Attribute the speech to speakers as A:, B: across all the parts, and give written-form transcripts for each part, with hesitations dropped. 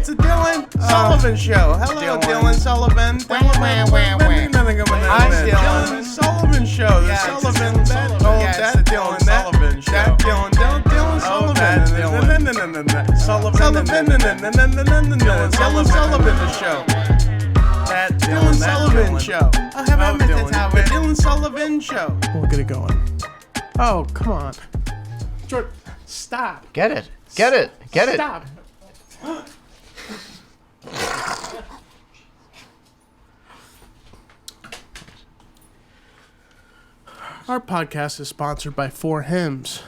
A: It's a Dylan Sullivan show. Hello, Dylan Sullivan.
B: I'm
A: Dylan Sullivan show. The Sullivan. That Dylan Sullivan show. That Dylan Sullivan. Sullivan. Dylan Sullivan the show. That Dylan Sullivan show.
B: Oh, have I met the tower?
A: The Dylan Sullivan show.
C: We'll get it going. Oh, come on. Jordan, stop.
B: Get it. Get it. Get it.
C: Stop. Our podcast is sponsored by 4 Hymns.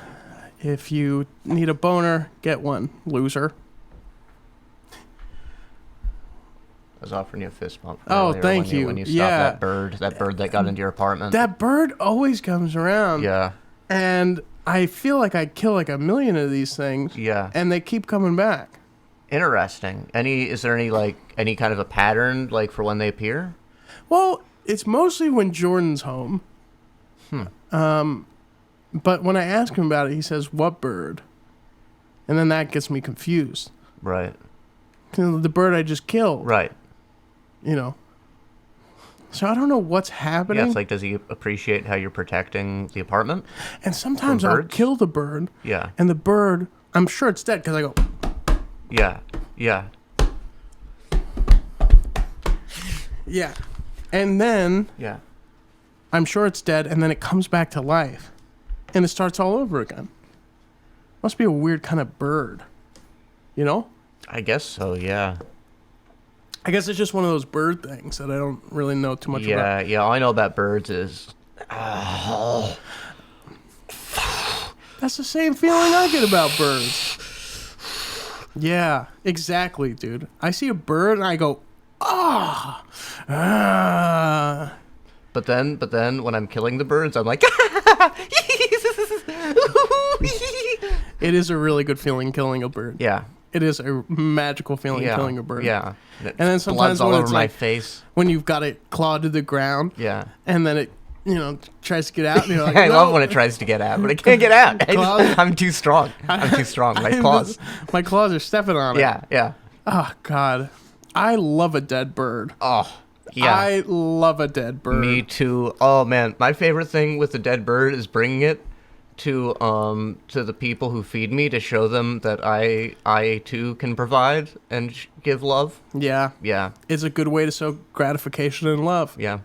C: If you need a boner, get one, loser.
B: I was offering you a fist bump.
C: Oh,
B: earlier
C: thank
B: when
C: you.
B: When you stopped
C: Yeah.
B: that bird that got into your apartment.
C: That bird always comes around.
B: Yeah.
C: And I feel like I kill like 1 million of these things.
B: Yeah.
C: And they keep coming back.
B: Interesting. Is there any kind of a pattern like for when they appear?
C: Well, it's mostly when Jordan's home. But when I ask him about it, he says, "What bird?" And then that gets me confused.
B: Right.
C: The bird I just killed.
B: Right.
C: You know. So I don't know what's happening.
B: Yeah, it's like, does he appreciate how you're protecting the apartment?
C: And sometimes
B: From
C: I'll
B: birds?
C: kill the bird.
B: Yeah.
C: And the bird, I'm sure it's dead because I go,
B: Yeah. Yeah.
C: yeah. And then
B: Yeah.
C: I'm sure it's dead, and then it comes back to life. And it starts all over again. Must be a weird kind of bird. You know?
B: I guess so, yeah.
C: I guess it's just one of those bird things that I don't really know too much about.
B: Yeah, all I know about birds is...
C: That's the same feeling I get about birds. Yeah, exactly, dude. I see a bird and I go, ah.
B: But then when I'm killing the birds, I'm like...
C: It is a really good feeling killing a bird.
B: Yeah.
C: It is a magical feeling killing a bird.
B: Yeah.
C: And then sometimes
B: blood's all
C: when
B: over
C: it's
B: my
C: like,
B: face.
C: when you've got it clawed to the ground,
B: Yeah.
C: and then it, tries to get out, and you're like,
B: I
C: no.
B: love when it tries to get out, but it can't get out.
C: Claws.
B: I'm too strong. I'm too strong. My claws.
C: My claws are stepping on it.
B: Yeah.
C: Oh, God. I love a dead bird.
B: Oh, yeah.
C: I love a dead bird.
B: Me too. Oh, man. My favorite thing with the dead bird is bringing it to the people who feed me to show them that I too can provide and give love.
C: Yeah.
B: Yeah.
C: It's a good way to show gratification and love.
B: Yeah.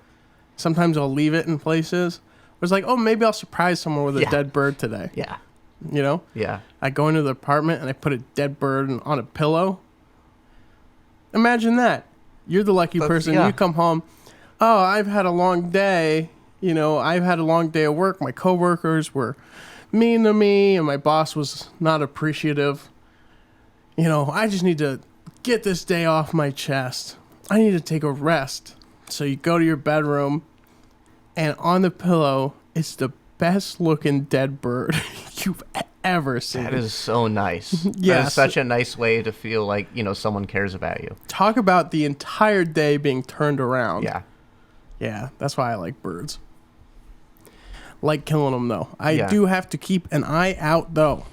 C: Sometimes I'll leave it in places where it's like, oh, maybe I'll surprise someone with a dead bird today.
B: Yeah.
C: You know?
B: Yeah.
C: I go into the apartment and I put a dead bird on a pillow. Imagine that. You're the lucky person.
B: Yeah.
C: You come home. Oh, I've had a long day. I've had a long day of work. My coworkers were mean to me, and my boss was not appreciative. I just need to get this day off my chest. I need to take a rest. So you go to your bedroom, and on the pillow, it's the best looking dead bird you've ever seen.
B: That is so nice. That
C: Yes.
B: is such a nice way to feel like, someone cares about you.
C: Talk about the entire day being turned around.
B: Yeah.
C: Yeah, that's why I like birds. Like killing them, though. I
B: Yeah.
C: do have to keep an eye out, though.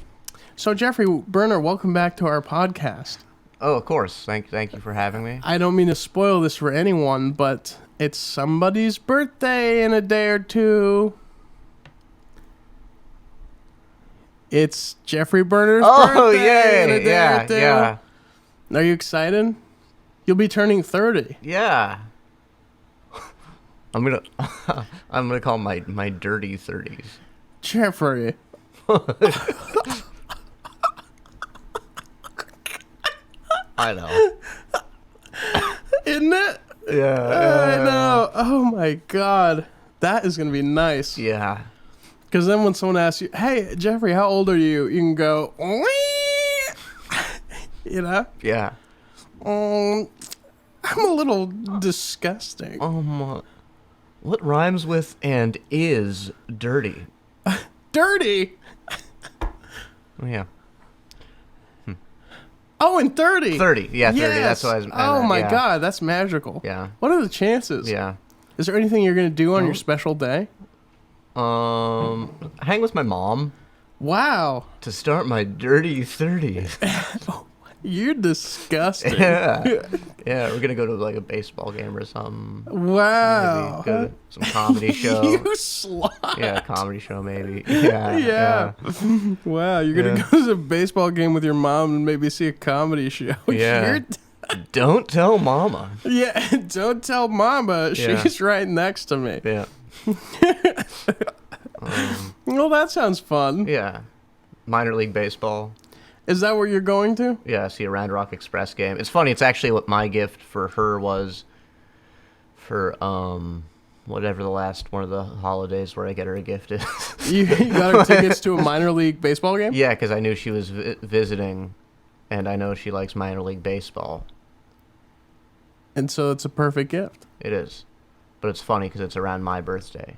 C: So, Jeffrey Berner, welcome back to our podcast.
B: Oh, of course. Thank you for having me.
C: I don't mean to spoil this for anyone, but it's somebody's birthday in a day or two. It's Jeffrey Berner's birthday in a day or two.
B: Yeah.
C: Are you excited? You'll be turning 30.
B: Yeah. I'm gonna call my dirty 30s.
C: Jeffrey.
B: I know.
C: Isn't it?
B: Yeah.
C: I know. Oh my God. That is going to be nice.
B: Yeah.
C: Because then when someone asks you, hey, Jeffrey, how old are you? You can go, wee!
B: Yeah.
C: I'm a little disgusting.
B: What rhymes with and is dirty?
C: Dirty?
B: Yeah.
C: Oh, and 30.
B: 30. Yeah, 30.
C: Yes.
B: That's what I was.
C: Oh my
B: yeah.
C: God, that's magical.
B: Yeah.
C: What are the chances?
B: Yeah.
C: Is there anything you're going to do on your special day?
B: Hang with my mom
C: Wow.
B: to start my dirty 30s.
C: Oh my You're disgusting.
B: Yeah. Yeah, we're gonna go to like a baseball game or something.
C: Wow.
B: Maybe go to some comedy show.
C: You slut.
B: Yeah, comedy show maybe. Yeah.
C: Yeah. Wow, you're gonna
B: Yeah.
C: go to a baseball game with your mom and maybe see a comedy show.
B: Yeah.
C: You're
B: Don't tell mama.
C: yeah, don't tell mama.
B: Yeah.
C: She's right next to me.
B: Yeah.
C: Well, that sounds fun.
B: Yeah. Minor league baseball.
C: Is that where you're going to?
B: Yeah, see a Round Rock Express game. It's funny, it's actually what my gift for her was for whatever the last one of the holidays where I get her a gift is.
C: You got her tickets to a minor league baseball game?
B: Yeah, because I knew she was visiting, and I know she likes minor league baseball.
C: And so it's a perfect gift.
B: It is. But it's funny because it's around my birthday.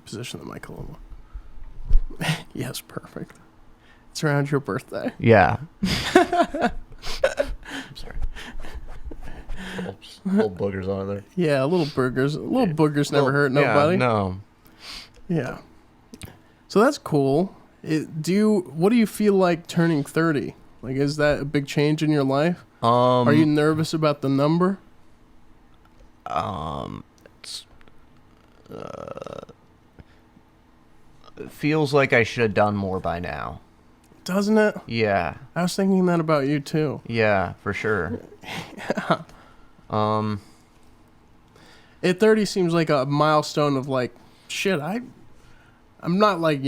C: Position the mic a little. Yes, perfect. It's around your birthday.
B: Yeah. I'm sorry. Little boogers on there.
C: Yeah, little boogers never hurt nobody.
B: Yeah, no.
C: Yeah. So that's cool. What do you feel like turning 30? Like, is that a big change in your life? Are you nervous about the number?
B: It feels like I should have done more by now.
C: Doesn't it?
B: Yeah.
C: I was thinking that about you too.
B: Yeah, for sure. Yeah.
C: At 30 seems like a milestone of like, shit, I'm not like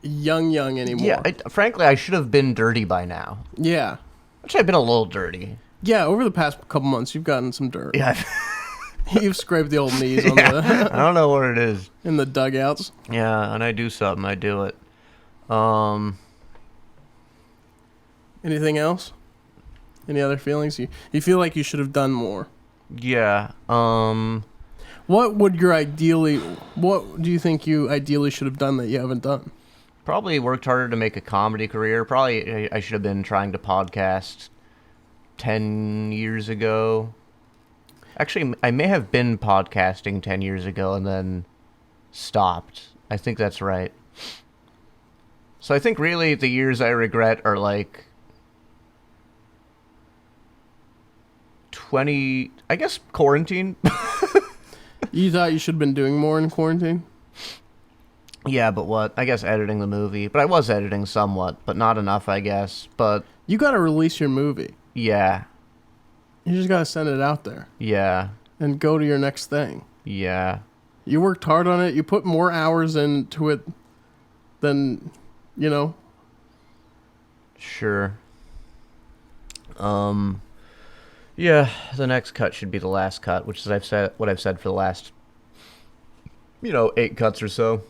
C: young anymore.
B: Yeah, frankly, I should have been dirty by now.
C: Yeah.
B: Which I've been a little dirty.
C: Yeah, over the past couple months, you've gotten some dirt.
B: Yeah.
C: You've scraped the old knees on
B: I don't know what it is.
C: in the dugouts.
B: Yeah, and I do something, I do it.
C: Anything else? Any other feelings? You feel like you should have done more.
B: Yeah.
C: What do you think you ideally should have done that you haven't done?
B: Probably worked harder to make a comedy career. Probably I should have been trying to podcast 10 years ago. Actually, I may have been podcasting 10 years ago and then stopped. I think that's right. So I think really the years I regret are like 20, I guess quarantine.
C: You thought you should have been doing more in quarantine?
B: Yeah, but what? I guess editing the movie. But I was editing somewhat, but not enough, I guess. But
C: You got to release your movie.
B: yeah,
C: You just got to send it out there
B: yeah,
C: and go to your next thing.
B: yeah.
C: You worked hard on it. You put more hours into it than,
B: Sure. Yeah, the next cut should be the last cut, which is what I've said for the last 8 cuts or so.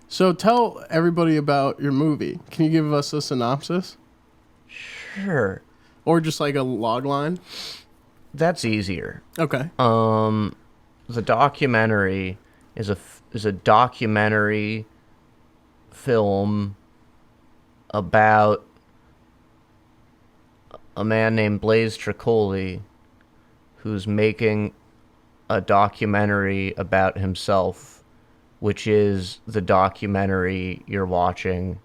C: So tell everybody about your movie. Can you give us a synopsis?
B: Sure.
C: Or just like a log line?
B: That's easier.
C: Okay.
B: The documentary is a documentary film about a man named Blaze Tricoli who's making a documentary about himself, which is the documentary you're watching,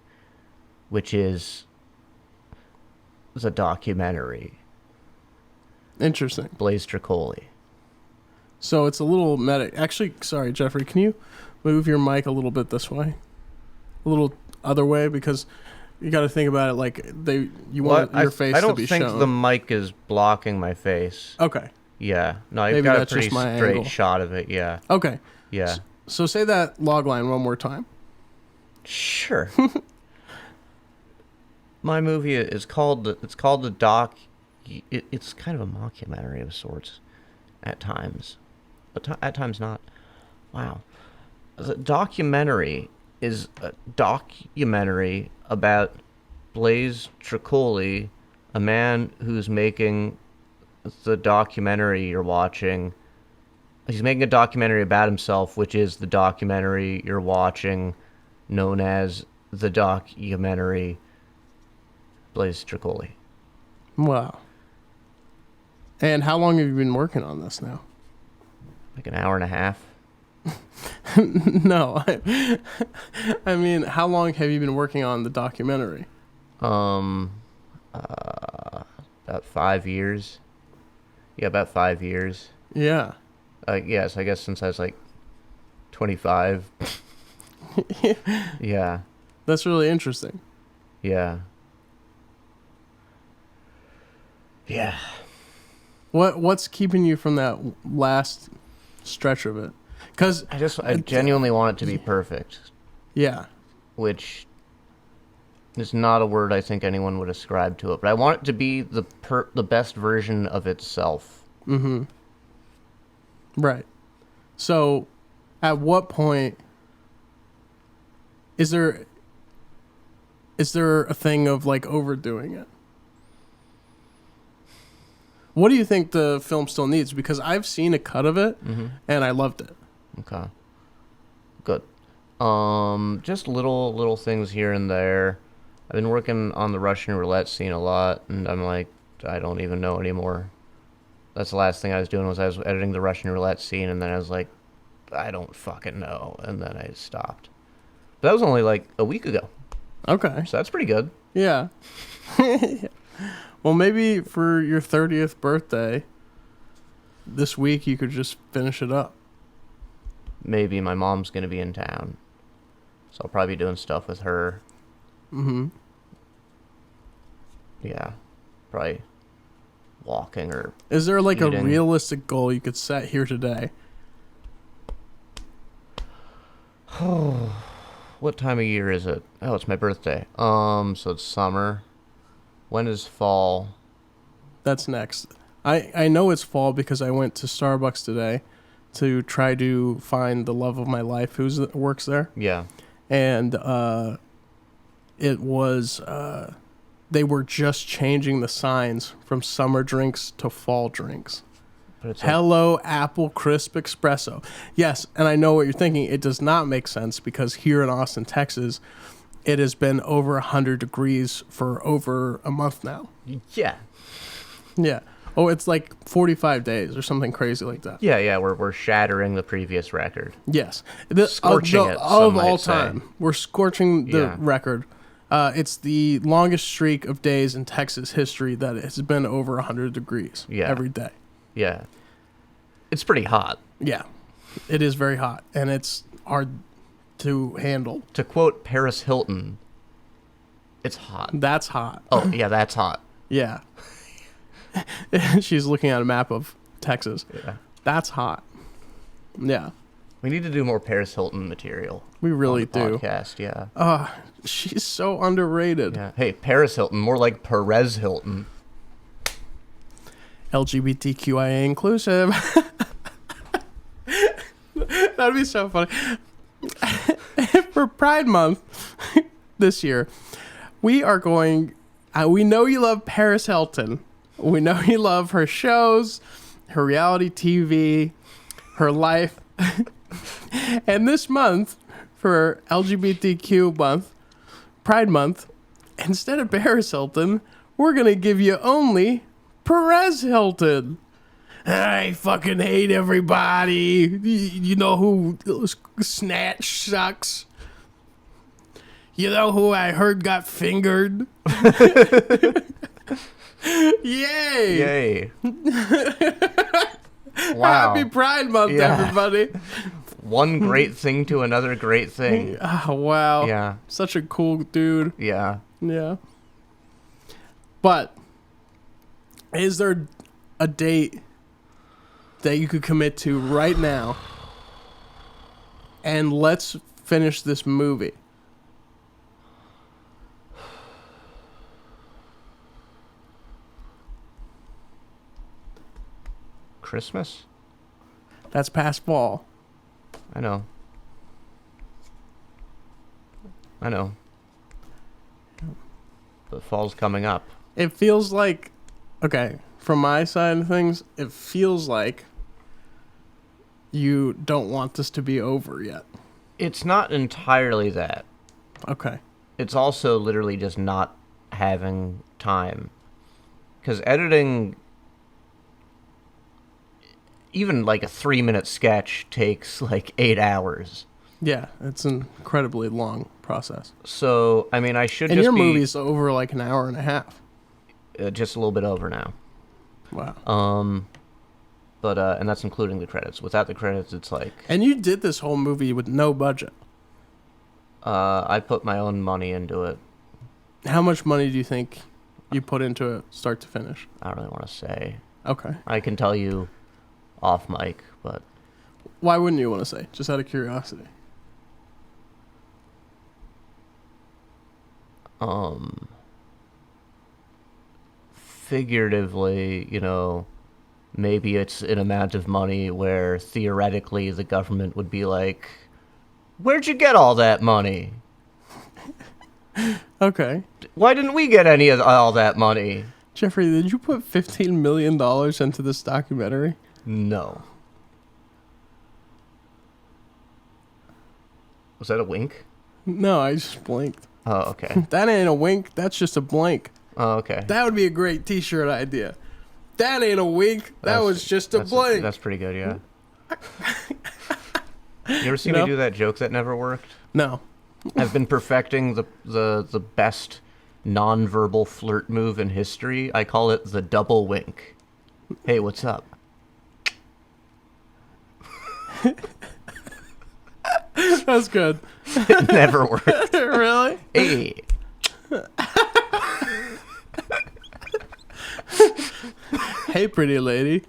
B: which is the documentary
C: Interesting.
B: Blaze Tricoli.
C: So it's a little meta. Actually, sorry, Jeffrey, can you move your mic a little bit this way? A little other way, because you got to think about it like you want your face
B: I
C: to
B: don't
C: be
B: think
C: shown.
B: the mic is blocking my face.
C: Okay.
B: Yeah. No, I've
C: Maybe
B: got a
C: that's
B: pretty
C: just my
B: straight
C: angle.
B: shot of it. Yeah.
C: Okay.
B: Yeah.
C: So say that log line one more time.
B: Sure. My movie is called the doc. It's kind of a mockumentary of sorts, at times, but at times not. Wow. The documentary is a documentary about Blaze Tricoli, a man who's making the documentary you're watching. He's making a documentary about himself, which is the documentary you're watching, known as the documentary Blaze Tricoli.
C: Wow. And how long have you been working on this now?
B: Like an hour and a half.
C: No. I mean, how long have you been working on the documentary?
B: A About 5 years. Yeah, about 5 years.
C: Yeah.
B: Yes, I guess since I was like 25. Yeah.
C: That's really interesting.
B: Yeah. Yeah.
C: What's keeping you from that last stretch of it? Because
B: I genuinely want it to be perfect,
C: yeah,
B: which is not a word I think anyone would ascribe to it, but I want it to be the best version of itself.
C: mm-hmm. Right. So, at what point is there a thing of like overdoing it? What do you think the film still needs? Because I've seen a cut of it, and I loved it.
B: Okay. Good. Just little things here and there. I've been working on the Russian roulette scene a lot, and I'm like, I don't even know anymore. That's the last thing I was doing, was I was editing the Russian roulette scene, and then I was like, I don't fucking know, and then I stopped. But that was only like a week ago,
C: Okay.
B: so that's pretty good.
C: Yeah. Well, maybe for your 30th birthday this week, you could just finish it up.
B: Maybe my mom's gonna be in town, so I'll probably be doing stuff with her.
C: Mm-hmm.
B: Yeah, probably walking or
C: Is there like
B: eating.
C: a realistic goal you could set here today?
B: What time of year is it? Oh, it's my birthday. So it's summer. When is fall?
C: That's next. I know it's fall because I went to Starbucks today to try to find the love of my life who works there.
B: Yeah.
C: And it was they were just changing the signs from summer drinks to fall drinks.
B: But it's like,
C: Hello, Apple Crisp Espresso. Yes, and I know what you're thinking. It does not make sense because here in Austin, Texas, it has been over 100 degrees for over a month now.
B: yeah.
C: Yeah. Oh, it's like 45 days or something crazy like that.
B: Yeah, we're shattering the previous record.
C: Yes.
B: Scorching it, some
C: of
B: might
C: all
B: say.
C: time. We're scorching the
B: Yeah.
C: record. It's the longest streak of days in Texas history that it has been over 100 degrees every day.
B: Yeah. It's pretty hot.
C: Yeah. It is very hot, and it's hard to handle.
B: To quote Paris Hilton, it's hot.
C: That's hot.
B: Oh, yeah, that's hot.
C: Yeah. She's looking at a map of Texas.
B: Yeah.
C: That's hot. Yeah.
B: We need to do more Paris Hilton material.
C: We really
B: on the
C: do.
B: podcast, yeah.
C: She's so underrated.
B: Yeah. Hey, Paris Hilton, more like Perez Hilton.
C: LGBTQIA inclusive. That'd be so funny. For Pride Month this year, we are going... we know you love Paris Hilton. We know you love her shows, her reality TV, her life. And this month, for LGBTQ month, Pride Month, instead of Paris Hilton, we're going to give you only Perez Hilton. I fucking hate everybody. You know who Snatch sucks? You know who I heard got fingered? Yay!
B: Yay. Wow.
C: Happy Pride Month, everybody.
B: One great thing to another great thing.
C: Oh, wow.
B: Yeah.
C: Such a cool dude.
B: Yeah.
C: Yeah. But is there a date that you could commit to right now? And let's finish this movie.
B: Christmas?
C: That's past fall.
B: I know. But fall's coming up.
C: It feels like, okay, from my side of things, it feels like you don't want this to be over yet.
B: It's not entirely that.
C: Okay.
B: It's also literally just not having time. Because editing, even like a 3-minute sketch takes like 8 hours.
C: Yeah, it's an incredibly long process.
B: So, I mean, I should
C: And
B: just
C: your
B: be...
C: movie's over like an hour and a half.
B: just a little bit over now.
C: Wow.
B: But and that's including the credits. Without the credits, it's like
C: And you did this whole movie with no budget.
B: I put my own money into it.
C: How much money do you think you put into it, start to finish?
B: I don't really want to say.
C: Okay.
B: I can tell you off mic, but
C: Why wouldn't you want to say? Just out of curiosity.
B: Figuratively, maybe it's an amount of money where theoretically the government would be like, "Where'd you get all that money?
C: Okay.
B: Why didn't we get any of all that money?"
C: Jeffrey, did you put $15 million into this documentary?
B: No. Was that a wink?
C: No, I just blinked.
B: Oh, okay.
C: That ain't a wink. That's just a blink.
B: Oh, okay.
C: That would be a great T-shirt idea. That ain't a wink. That was just a blink.
B: That's pretty good, yeah. You ever seen me do that joke that never worked?
C: No.
B: I've been perfecting the best nonverbal flirt move in history. I call it the double wink. Hey, what's up?
C: That's good.
B: It never worked.
C: Really?
B: Hey.
C: Hey, pretty lady.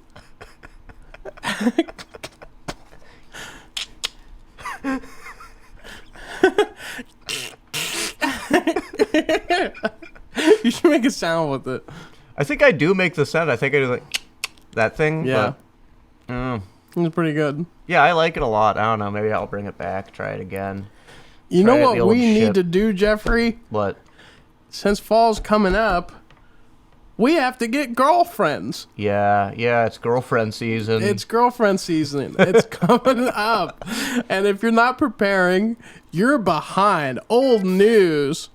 C: You should make a sound with it.
B: I think I do make the sound. I think I do like that thing.
C: Yeah.
B: But,
C: It's pretty good.
B: yeah, I like it a lot. I don't know. Maybe I'll bring it back. Try it again.
C: You
B: Try
C: know
B: it the
C: what
B: old
C: we need
B: ship.
C: to do, Jeffrey?
B: What?
C: Since fall's coming up, we have to get girlfriends.
B: Yeah, it's girlfriend season.
C: It's girlfriend season. It's coming up. And if you're not preparing, you're behind. Old news.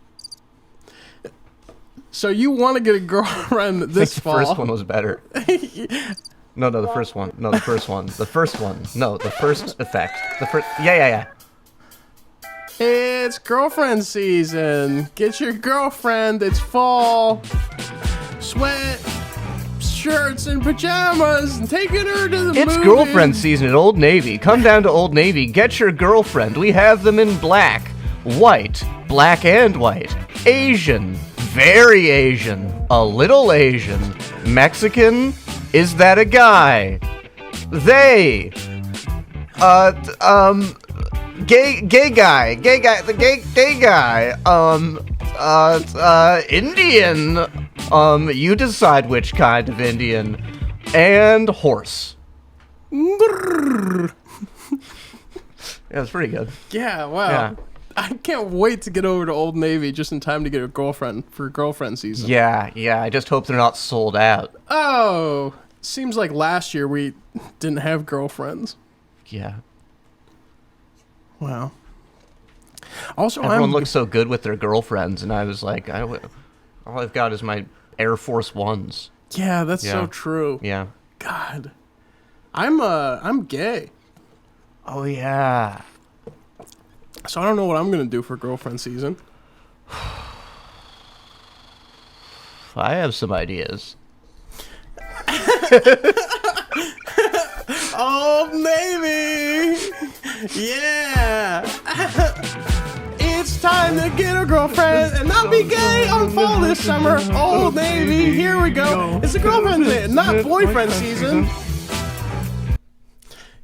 C: So you want to get a girlfriend this fall.
B: The first one was better. No, the first one. No, the first one. The first one. No, the first effect. The first. Yeah.
C: It's girlfriend season. Get your girlfriend. It's fall. Sweat shirts and pajamas and taking her to the
B: It's
C: movies.
B: girlfriend season at Old Navy. Come down to Old Navy. Get your girlfriend. We have them in black, white, black and white, Asian, very Asian, a little Asian, Mexican. Is that a guy? They. Gay guy, the gay guy, Indian, you decide which kind of Indian, and horse. Yeah, that's pretty good.
C: Yeah, wow.
B: Yeah.
C: I can't wait to get over to Old Navy just in time to get a girlfriend for girlfriend season.
B: Yeah, I just hope they're not sold out.
C: Oh, seems like last year we didn't have girlfriends.
B: Yeah.
C: Wow. Also,
B: Everyone looks so good with their girlfriends, and I was like, all I've got is my Air Force Ones.
C: Yeah, that's so
B: Yeah.
C: true.
B: Yeah.
C: God, I'm gay,
B: Oh, yeah.
C: so I don't know what I'm gonna do for girlfriend season.
B: I have some ideas.
C: Old Navy, yeah. It's time to get a girlfriend and not be gay on fall this summer. Old Navy, here we go. It's a girlfriend season, not boyfriend season.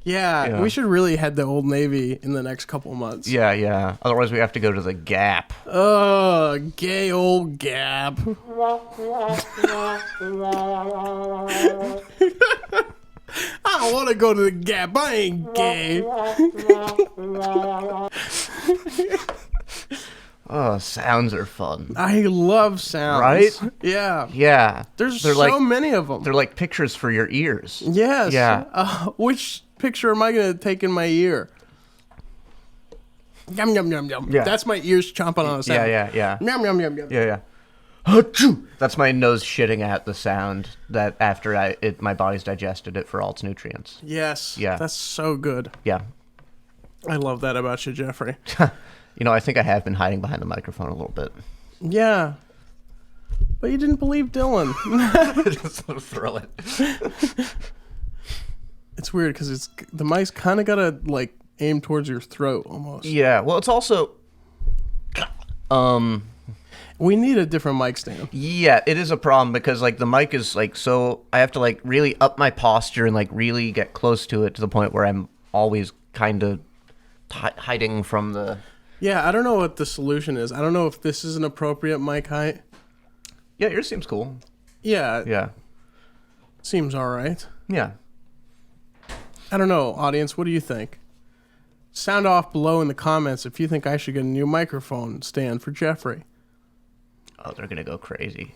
C: Yeah, we should really head to Old Navy in the next couple months.
B: Yeah. Otherwise, we have to go to the Gap.
C: Gay old Gap. I don't want to go to the Gap. I ain't gay.
B: Oh, sounds are fun.
C: I love sounds.
B: Right?
C: Yeah.
B: Yeah.
C: There's
B: They're
C: so
B: like,
C: many of them.
B: They're like pictures for your ears.
C: Yes.
B: Yeah.
C: Which picture am I going to take in my ear? Yum, yum, yum, yum.
B: Yeah.
C: That's my ears chomping on a sound.
B: Yeah.
C: Yum, yum, yum, yum.
B: Yeah. Achoo! That's my nose shitting at the sound that after my body's digested it for all its nutrients.
C: Yes.
B: Yeah.
C: That's so good.
B: Yeah.
C: I love that about you, Jeffrey.
B: I think I have been hiding behind the microphone a little bit.
C: Yeah. But you didn't believe Dylan.
B: Just throw it.
C: It's weird because the mic's kind of gotta like aim towards your throat almost.
B: Yeah. Well, it's also.
C: We need a different mic stand.
B: Yeah, it is a problem because like the mic is like so I have to like really up my posture and like really get close to it to the point where I'm always kind of hiding from the.
C: Yeah, I don't know what the solution is. I don't know if this is an appropriate mic height.
B: Yeah, yours seems cool.
C: Yeah.
B: Yeah.
C: Seems all right.
B: Yeah.
C: I don't know, audience. What do you think? Sound off below in the comments if you think I should get a new microphone stand for Jeffrey.
B: Oh, they're gonna go crazy.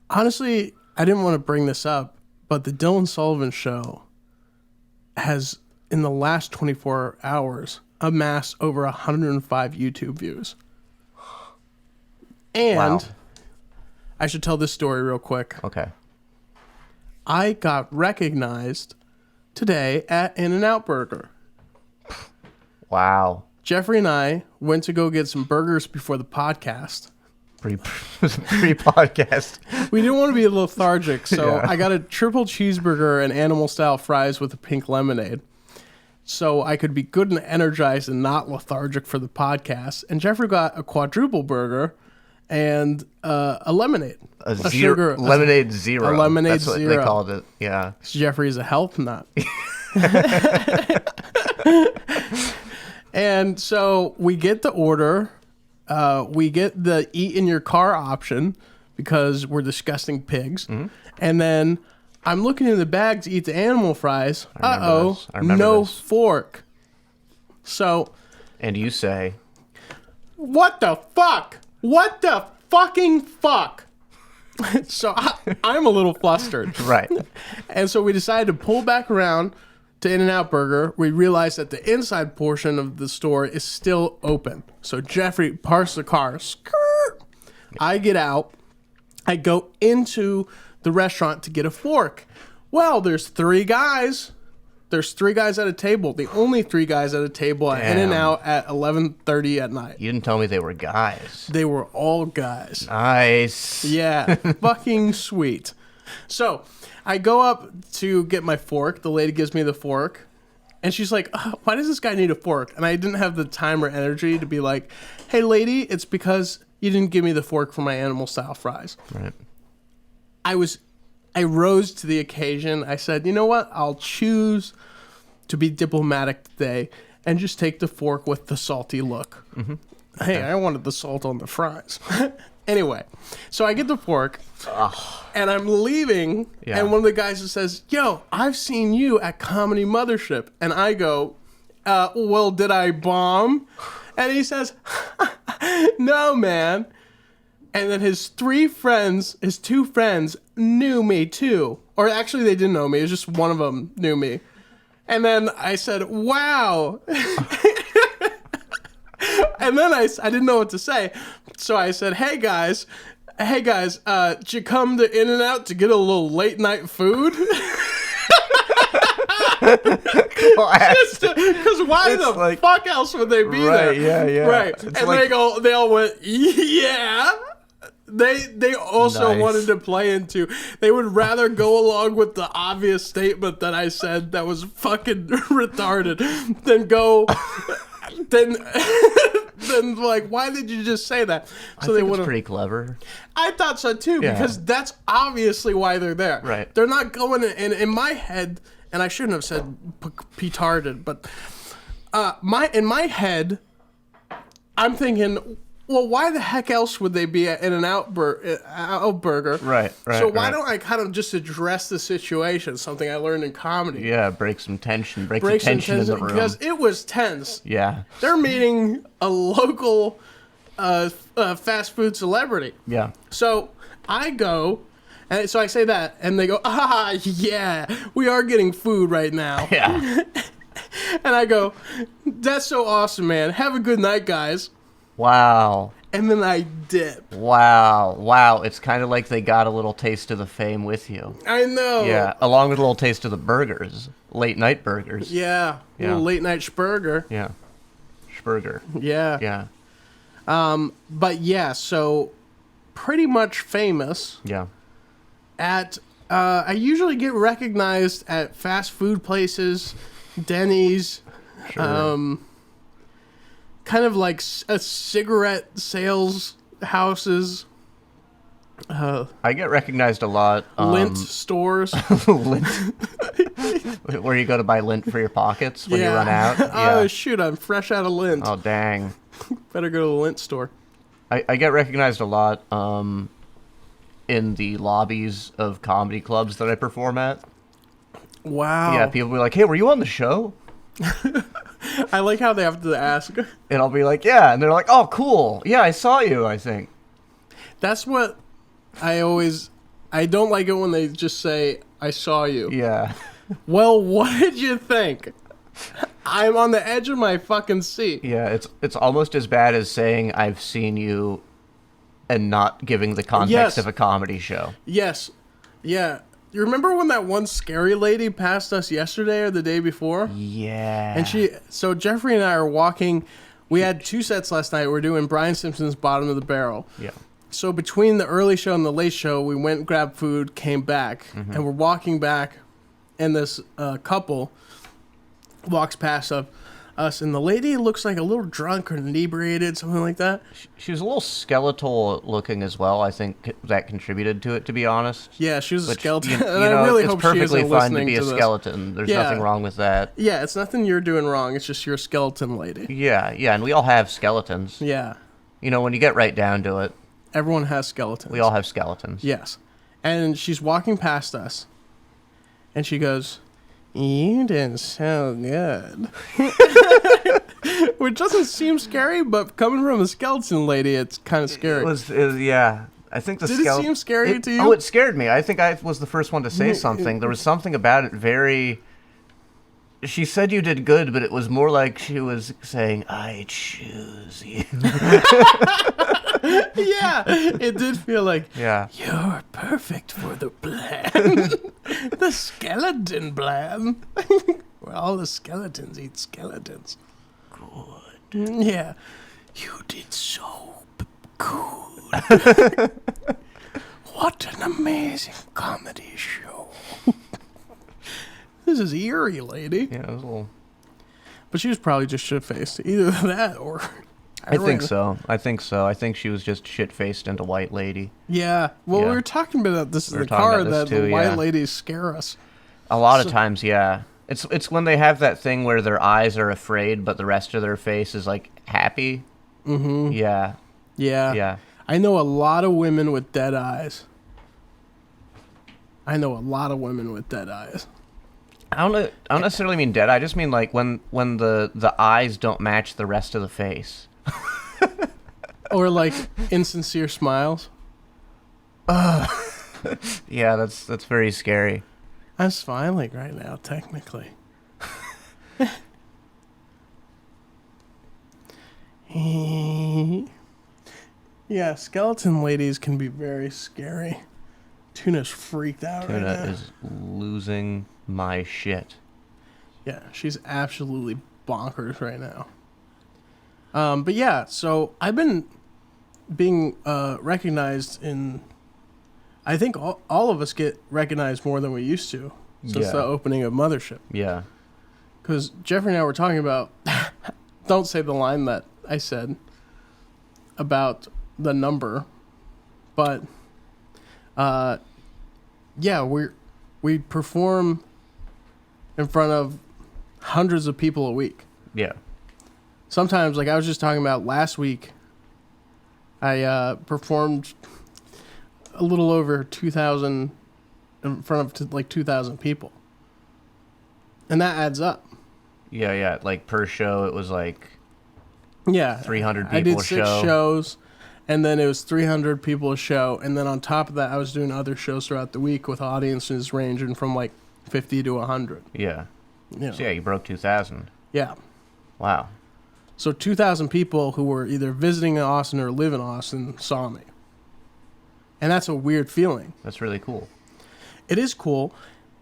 C: Honestly, I didn't want to bring this up, but the Dylan Sullivan Show has, in the last 24 hours, amassed over 105 YouTube views. And
B: Wow.
C: I should tell this story real quick.
B: Okay.
C: I got recognized today at In-N-Out Burger.
B: Wow.
C: Jeffrey and I went to go get some burgers before the podcast.
B: Pre-podcast.
C: We didn't want to be lethargic, so
B: Yeah.
C: I got a triple cheeseburger and animal-style fries with a pink lemonade. So I could be good and energized and not lethargic for the podcast. And Jeffrey got a quadruple burger and a lemonade.
B: Lemonade zero.
C: A lemonade
B: That's what
C: zero.
B: they called it. Yeah.
C: Jeffrey's a health nut. And so we get the order. We get the eat in your car option because we're disgusting pigs.
B: Mm-hmm.
C: And then I'm looking in the bag to eat the animal fries.
B: I remember
C: No
B: this.
C: fork. So,
B: And you say,
C: what the fuck? What the fucking fuck? So I'm a little flustered.
B: right.
C: And so we decided to pull back around to In-N-Out Burger. We realized that the inside portion of the store is still open. So Jeffrey parks the car. Skirt. I get out. I go into the restaurant to get a fork. Well, there's three guys. There's three guys at a table. The only three guys at a table at
B: Damn.
C: In-N-Out at 11:30 at night.
B: You didn't tell me they were guys.
C: They were all guys.
B: Nice.
C: Yeah, fucking sweet. So I go up to get my fork. The lady gives me the fork. And she's like, why does this guy need a fork? And I didn't have the time or energy to be like, hey, lady, it's because you didn't give me the fork for my animal style fries.
B: Right.
C: I rose to the occasion. I said, you know what? I'll choose to be diplomatic today and just take the fork with the salty look. Mm-hmm. Hey, I wanted the salt on the fries. Anyway, so I get the fork and I'm leaving.
B: Yeah.
C: And one of the guys says, yo, I've seen you at Comedy Mothership. And I go, well, did I bomb? And he says, no, man. And then his two friends knew me too. Or actually, they didn't know me. It was just one of them knew me. And then I said, wow. And then I didn't know what to say. So I said, hey guys, did you come to In-N-Out to get a little late night food? Because why the
B: like-
C: fuck else would they be there?
B: Right, yeah.
C: Right.
B: It's
C: And
B: like-
C: they all went, yeah. They also
B: Nice.
C: wanted to play into, they would rather go along with the obvious statement that I said that was fucking retarded than go, then like, why did you just say that?
B: I
C: So
B: think
C: would
B: it's
C: have.
B: pretty clever.
C: I thought so too,
B: Yeah.
C: because that's obviously why they're there.
B: Right.
C: They're not going in my head, and I shouldn't have said petarded, but in my head, I'm thinking, well, why the heck else would they be at In-N-Out Burger?
B: Right.
C: So why
B: right.
C: don't I kind of just address the situation? Something I learned in comedy.
B: Yeah, break some tension. Break
C: Break
B: some tension in the room.
C: because it was tense.
B: Yeah.
C: They're meeting a local fast food celebrity.
B: Yeah.
C: So I go, and so I say that, and they go, yeah, we are getting food right now.
B: Yeah.
C: And I go, that's so awesome, man. Have a good night, guys.
B: Wow.
C: And then I dip.
B: Wow. It's kind of like they got a little taste of the fame with you.
C: I know.
B: Yeah, along with a little taste of the burgers. Late night burgers.
C: Yeah.
B: Yeah.
C: Little late night spurger.
B: Yeah. Spurger.
C: Yeah.
B: Yeah.
C: But yeah, so pretty much famous
B: Yeah.
C: at. I usually get recognized at fast food places, Denny's,
B: Sure.
C: kind of like a cigarette sales houses,
B: I get recognized a lot.
C: lint stores.
B: Lint. Where you go to buy lint for your pockets when you run out.
C: Oh
B: Yeah.
C: shoot! I'm fresh out of lint.
B: Oh, dang.
C: Better go to the lint store.
B: I get recognized a lot in the lobbies of comedy clubs that I perform at.
C: Wow.
B: Yeah, people be like, hey, were you on the show?
C: I like how they have to ask.
B: And I'll be like, yeah. And they're like, oh, cool. Yeah, I saw you, I think.
C: That's what I don't like it when they just say, I saw you.
B: Yeah.
C: Well, what did you think? I'm on the edge of my fucking seat.
B: Yeah, it's almost as bad as saying I've seen you and not giving the context
C: Yes.
B: of a comedy show.
C: Yes. Yeah. You remember when that one scary lady passed us yesterday or the day before?
B: Yeah.
C: And so Jeffrey and I are walking. We had 2 sets last night. We're doing Brian Simpson's Bottom of the Barrel.
B: Yeah.
C: So between the early show and the late show, we went and grabbed food, came back, and we're walking back, and this couple walks past us, and the lady looks like a little drunk or inebriated, something like that.
B: She was a little skeletal looking as well. I think that contributed to it, to be honest.
C: Yeah, she was a
B: Which,
C: skeleton,
B: you
C: and
B: know,
C: I really
B: it's
C: hope she
B: perfectly
C: isn't
B: fine to
C: listening
B: be a
C: this.
B: skeleton. There's
C: Yeah.
B: nothing wrong with that.
C: Yeah, it's nothing you're doing wrong. It's just you're a skeleton lady.
B: Yeah, and we all have skeletons.
C: Yeah,
B: You know, when you get right down to it,
C: everyone has skeletons.
B: we all have skeletons.
C: Yes. And she's walking past us, and she goes, "You did so good." Which doesn't seem scary, but coming from a skeleton lady, it's kind of scary.
B: It was yeah. I think the
C: Did it seem scary to you?
B: Oh, it scared me. I think I was the first one to say something. There was something about it very... She said you did good, but it was more like she was saying, I choose you.
C: Yeah, it did feel like,
B: Yeah.
C: you're perfect for the plan. The skeleton plan. Where all the skeletons eat skeletons. Good. Yeah. You did so good. What an amazing comedy show. This is eerie, lady.
B: Yeah, it was a little...
C: But she was probably just shit-faced. Either that or...
B: I think so. I think she was just shit-faced into white lady.
C: Yeah. Well,
B: Yeah.
C: we were talking about this in
B: We were
C: the
B: talking
C: car,
B: about this
C: that
B: too,
C: the white
B: yeah.
C: ladies scare us.
B: A lot of times, yeah. It's when they have that thing where their eyes are afraid, but the rest of their face is, like, happy. Mm-hmm. Yeah.
C: Yeah.
B: Yeah.
C: I know a lot of women with dead eyes. I
B: I don't necessarily mean dead. I just mean, like, when the eyes don't match the rest of the face.
C: Or like insincere smiles.
B: Yeah, that's very scary.
C: I'm smiling right now, technically. Yeah, skeleton ladies can be very scary. Tuna's freaked out right
B: Tuna
C: now.
B: is losing my shit.
C: Yeah, she's absolutely bonkers right now. But yeah, so I've been being recognized in... I think all of us get recognized more than we used to since
B: Yeah.
C: the opening of Mothership.
B: Yeah.
C: Because Jeffrey and I were talking about... don't say the line that I said about the number. But, yeah, we perform in front of hundreds of people a week.
B: Yeah.
C: Sometimes, like I was just talking about last week, I performed a little over 2,000 in front of like 2,000 people. And that adds up.
B: Yeah. Like, per show, it was like
C: Yeah.
B: 300 people
C: I did
B: a
C: 6
B: show.
C: shows, and then it was 300 people a show. And then on top of that, I was doing other shows throughout the week with audiences ranging from like 50 to 100.
B: Yeah.
C: You know?
B: So, yeah, you broke 2,000.
C: Yeah.
B: Wow.
C: So 2,000 people who were either visiting in Austin or live in Austin saw me. And that's a weird feeling.
B: That's really cool.
C: It is cool.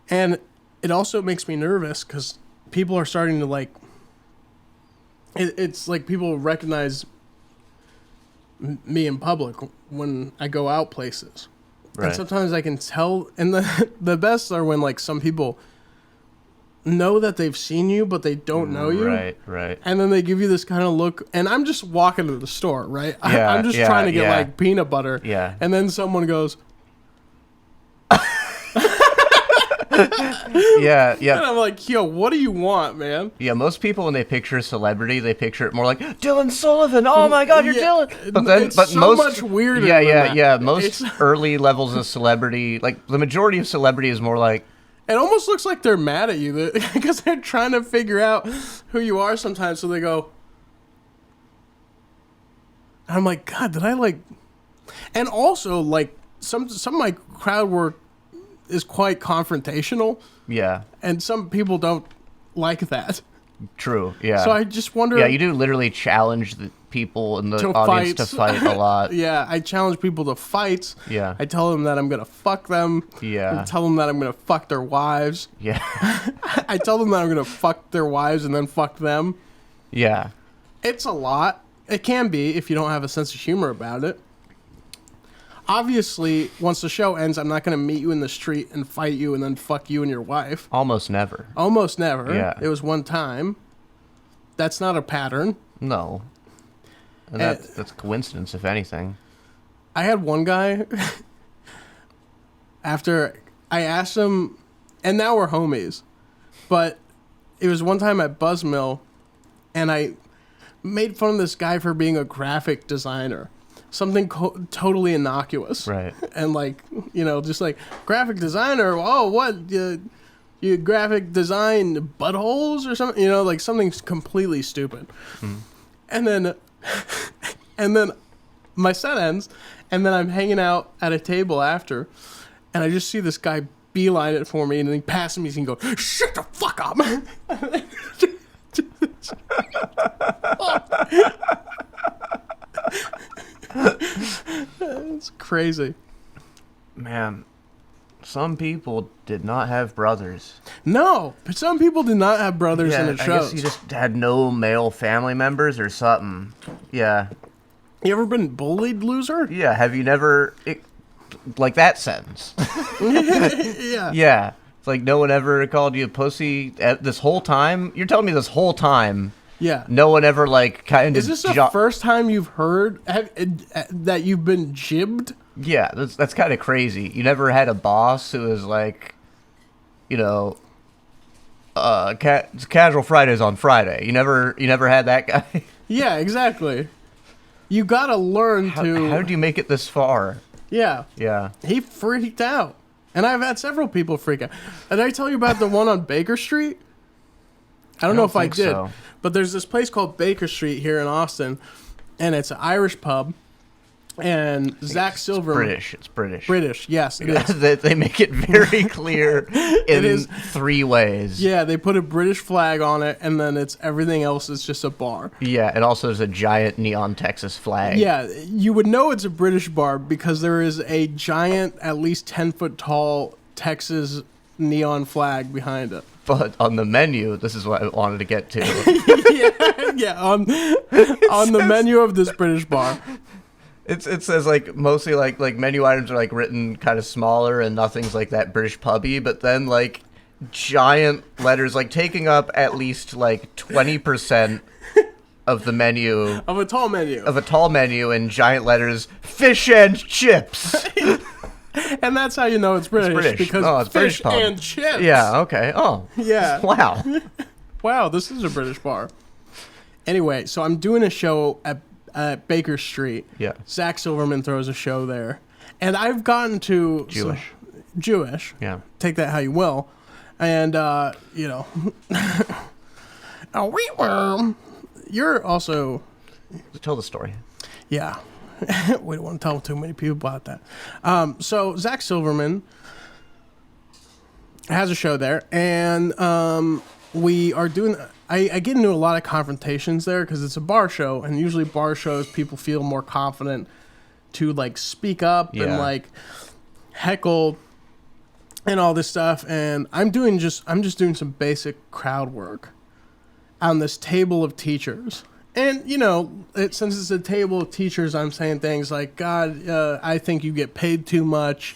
C: And it also makes me nervous because people are starting to like... It's like people recognize me in public when I go out places.
B: Right.
C: And sometimes I can tell, and the best are when like some people know that they've seen you, but they don't know you.
B: Right.
C: And then they give you this kind of look, and I'm just walking to the store, right?
B: Yeah,
C: I'm just trying to get like peanut butter.
B: Yeah.
C: And then someone goes,
B: Yeah.
C: and I'm like, yo, what do you want, man?
B: Yeah, most people when they picture a celebrity, they picture it more like Dylan Sullivan. Oh my God, you're Dylan. But then,
C: it's
B: but
C: so
B: most
C: much weirder.
B: Yeah,
C: than
B: yeah,
C: that.
B: yeah. Most
C: It's-
B: early levels of celebrity, like the majority of celebrity, is more like
C: It almost looks like they're mad at you because they're trying to figure out who you are sometimes. So they go, and I'm like, God, did I like? And also, like some of my crowd work is quite confrontational,
B: yeah,
C: and some people don't like that.
B: true, yeah.
C: So I just wonder.
B: Yeah, you do literally challenge the people in the
C: To
B: audience
C: fight.
B: to fight a lot.
C: Yeah, I challenge people to fights.
B: Yeah.
C: I tell them that I'm gonna fuck them.
B: Yeah.
C: I tell them that I'm gonna fuck their wives.
B: Yeah,
C: I tell them that I'm gonna fuck their wives and then fuck them.
B: yeah,
C: It's a lot. It can be if you don't have a sense of humor about it. Obviously, once the show ends, I'm not going to meet you in the street and fight you and then fuck you and your wife.
B: almost never.
C: Almost never.
B: Yeah.
C: It was one time. That's not a pattern.
B: No, and that's coincidence, if anything.
C: I had one guy, after I asked him, and now we're homies, but it was one time at Buzzmill, and I made fun of this guy for being a graphic designer. Something totally innocuous.
B: Right.
C: And like, you know, just like graphic designer. Oh, what? You graphic design buttholes or something? You know, like something completely stupid. And then, and then my set ends, and then I'm hanging out at a table after, and I just see this guy beeline it for me, and then he passes me, and he goes, "Shut the fuck up." It's crazy.
B: Man, some people did not have brothers.
C: No, but some people do not have brothers, and it
B: I
C: shows.
B: guess you just had no male family members or something. Yeah.
C: You ever been bullied, loser?
B: Yeah, have you never... like that sentence.
C: Yeah.
B: Yeah. It's like no one ever called you a pussy this whole time? You're telling me this whole time
C: Yeah.
B: no one ever, like, kind of...
C: Is this the first time you've heard that you've been jibbed?
B: Yeah, that's kind of crazy. You never had a boss who was like, you know, casual Fridays on Friday. You never had that guy.
C: Yeah, exactly. You gotta learn to...
B: How did you make it this far?
C: Yeah.
B: Yeah.
C: He freaked out. And I've had several people freak out. Did I tell you about the one on Baker Street? I don't know if I
B: think
C: did.
B: so.
C: But there's this place called Baker Street here in Austin, and it's an Irish pub. And Zach Silverman...
B: It's British.
C: British, yes, it is.
B: They make it very clear in
C: is.
B: 3 ways.
C: Yeah, they put a British flag on it, and then it's everything else is just a bar.
B: Yeah, and also there's a giant neon Texas flag.
C: Yeah, you would know it's a British bar because there is a giant, at least 10-foot tall Texas neon flag behind it.
B: But on the menu, this is what I wanted to get to.
C: Yeah, on the menu of this British bar.
B: It says like mostly like menu items are like written kind of smaller and nothing's like that British pubby, but then like giant letters like taking up at least like 20% of the menu
C: Of a tall menu.
B: of a tall menu in giant letters, fish and chips.
C: And that's how you know it's British.
B: British.
C: Because
B: Oh, it's
C: fish
B: British pub.
C: and chips.
B: Yeah, okay. Oh.
C: Yeah.
B: Wow.
C: Wow, this is a British bar. Anyway, so I'm doing a show at Baker Street.
B: Yeah.
C: Zach Silverman throws a show there. And I've gotten to... Jewish.
B: Yeah.
C: Take that how you will. And, you know... You're also...
B: Tell the story.
C: Yeah. We don't want to tell too many people about that. So Zach Silverman has a show there, and we are doing... I get into a lot of confrontations there because it's a bar show, and usually bar shows people feel more confident to like speak up and like heckle and all this stuff. And I'm just doing some basic crowd work on this table of teachers, And, since it's a table of teachers, I'm saying things like, God, I think you get paid too much,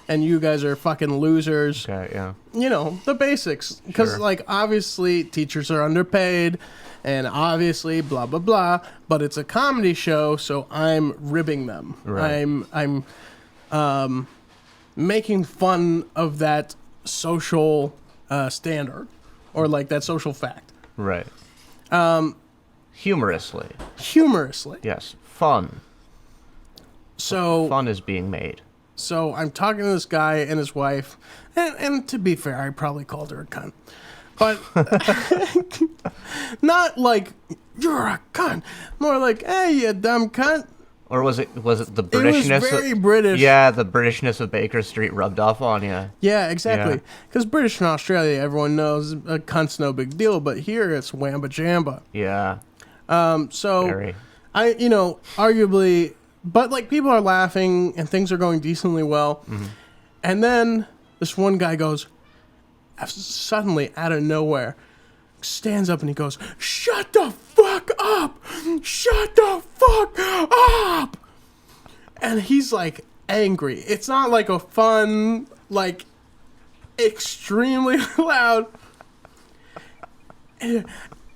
C: and you guys are fucking losers.
B: Okay, yeah.
C: The basics. Because,
B: Sure.
C: obviously, teachers are underpaid, and obviously, blah, blah, blah. But it's a comedy show, so I'm ribbing them.
B: Right.
C: I'm making fun of that social standard, or, that social fact.
B: Right. Humorously.
C: Humorously.
B: Yes. Fun.
C: So
B: Fun is being made.
C: So I'm talking to this guy and his wife, and to be fair, I probably called her a cunt. But not like, you're a cunt. More like, hey, you dumb cunt.
B: Or was it the
C: It
B: Britishness?
C: was very British.
B: Yeah, the Britishness of Baker Street rubbed off on you.
C: Yeah, exactly.
B: Yeah.
C: Because British and Australia, everyone knows a cunt's no big deal, but here it's wamba jamba.
B: Yeah.
C: So
B: Very.
C: arguably, but people are laughing and things are going decently well.
B: Mm-hmm.
C: And then this one guy goes, suddenly out of nowhere, stands up and he goes, "Shut the fuck up! Shut the fuck up!" And he's angry. It's not a fun, extremely loud. And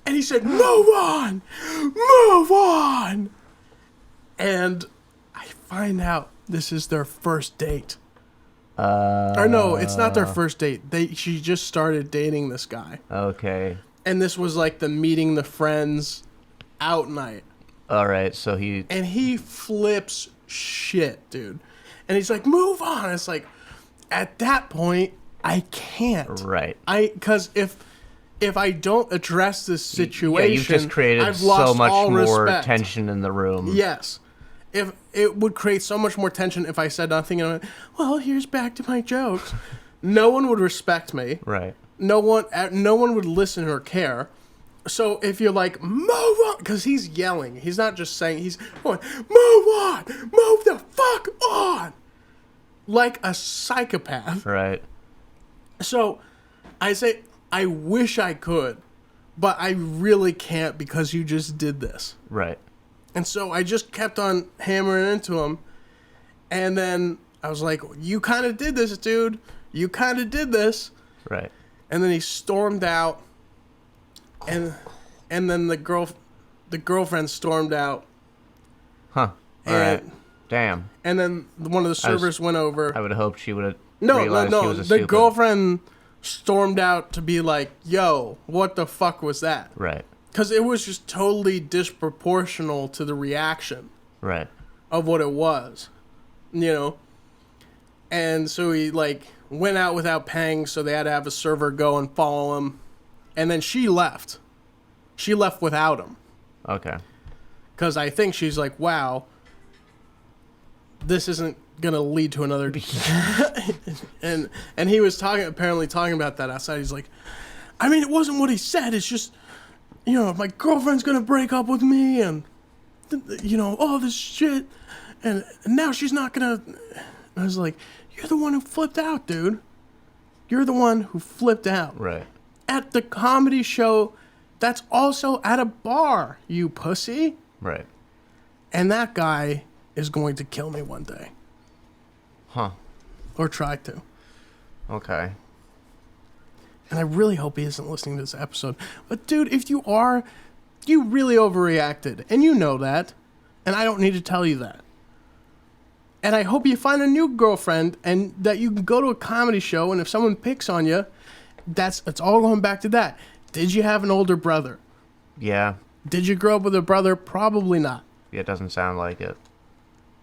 C: he said, "Move on! Move on!" And I find out this is their first date. Or no, it's not their first date. She just started dating this guy.
B: Okay.
C: And this was the meeting the friends out night.
B: All right. So he.
C: And he flips shit, dude. And he's like, "Move on." It's at that point, I can't.
B: Right.
C: Because if I don't address this situation,
B: Yeah, you've just created
C: I've lost
B: so much
C: all
B: more
C: respect.
B: tension in the room.
C: Yes. If it would create so much more tension if I said nothing and I went, "Well, here's back to my jokes." No one would respect me.
B: Right.
C: No one would listen or care. So if you're "Move on," because he's yelling. He's not just saying, he's going, "Move on! Move the fuck on!" Like a psychopath.
B: Right.
C: So I say, I wish I could, but I really can't because you just did this.
B: Right.
C: And so I just kept on hammering into him. And then I was like, "You kind of did this, dude. You kind of did this."
B: Right.
C: And then he stormed out. And then the girlfriend stormed out.
B: Huh. All right. Damn.
C: And then one of the servers went over.
B: I would have hoped she would have
C: No.
B: realized she was a
C: The
B: stupid.
C: girlfriend stormed out to be like, "Yo, what the fuck was that?"
B: Right.
C: Because it was just totally disproportional to the reaction
B: Right.
C: of what it was, And so he went out without paying, so they had to have a server go and follow him. And then she left. She left without him.
B: Okay.
C: Because I think she's like, "Wow, this isn't going to lead to another..." and he was apparently talking about that outside. He's like, "I mean, it wasn't what he said. It's just, my girlfriend's going to break up with me and, all this shit. And now she's not going to..." I was like, "You're the one who flipped out, dude. You're the one who flipped out.
B: Right.
C: At the comedy show that's also at a bar, you pussy."
B: Right.
C: And that guy is going to kill me one day.
B: Huh.
C: Or try to.
B: Okay.
C: And I really hope he isn't listening to this episode. But dude, if you are, you really overreacted. And you know that. And I don't need to tell you that. And I hope you find a new girlfriend and that you can go to a comedy show, and if someone picks on you, it's all going back to that. Did you have an older brother?
B: Yeah.
C: Did you grow up with a brother? Probably not.
B: It doesn't sound like it.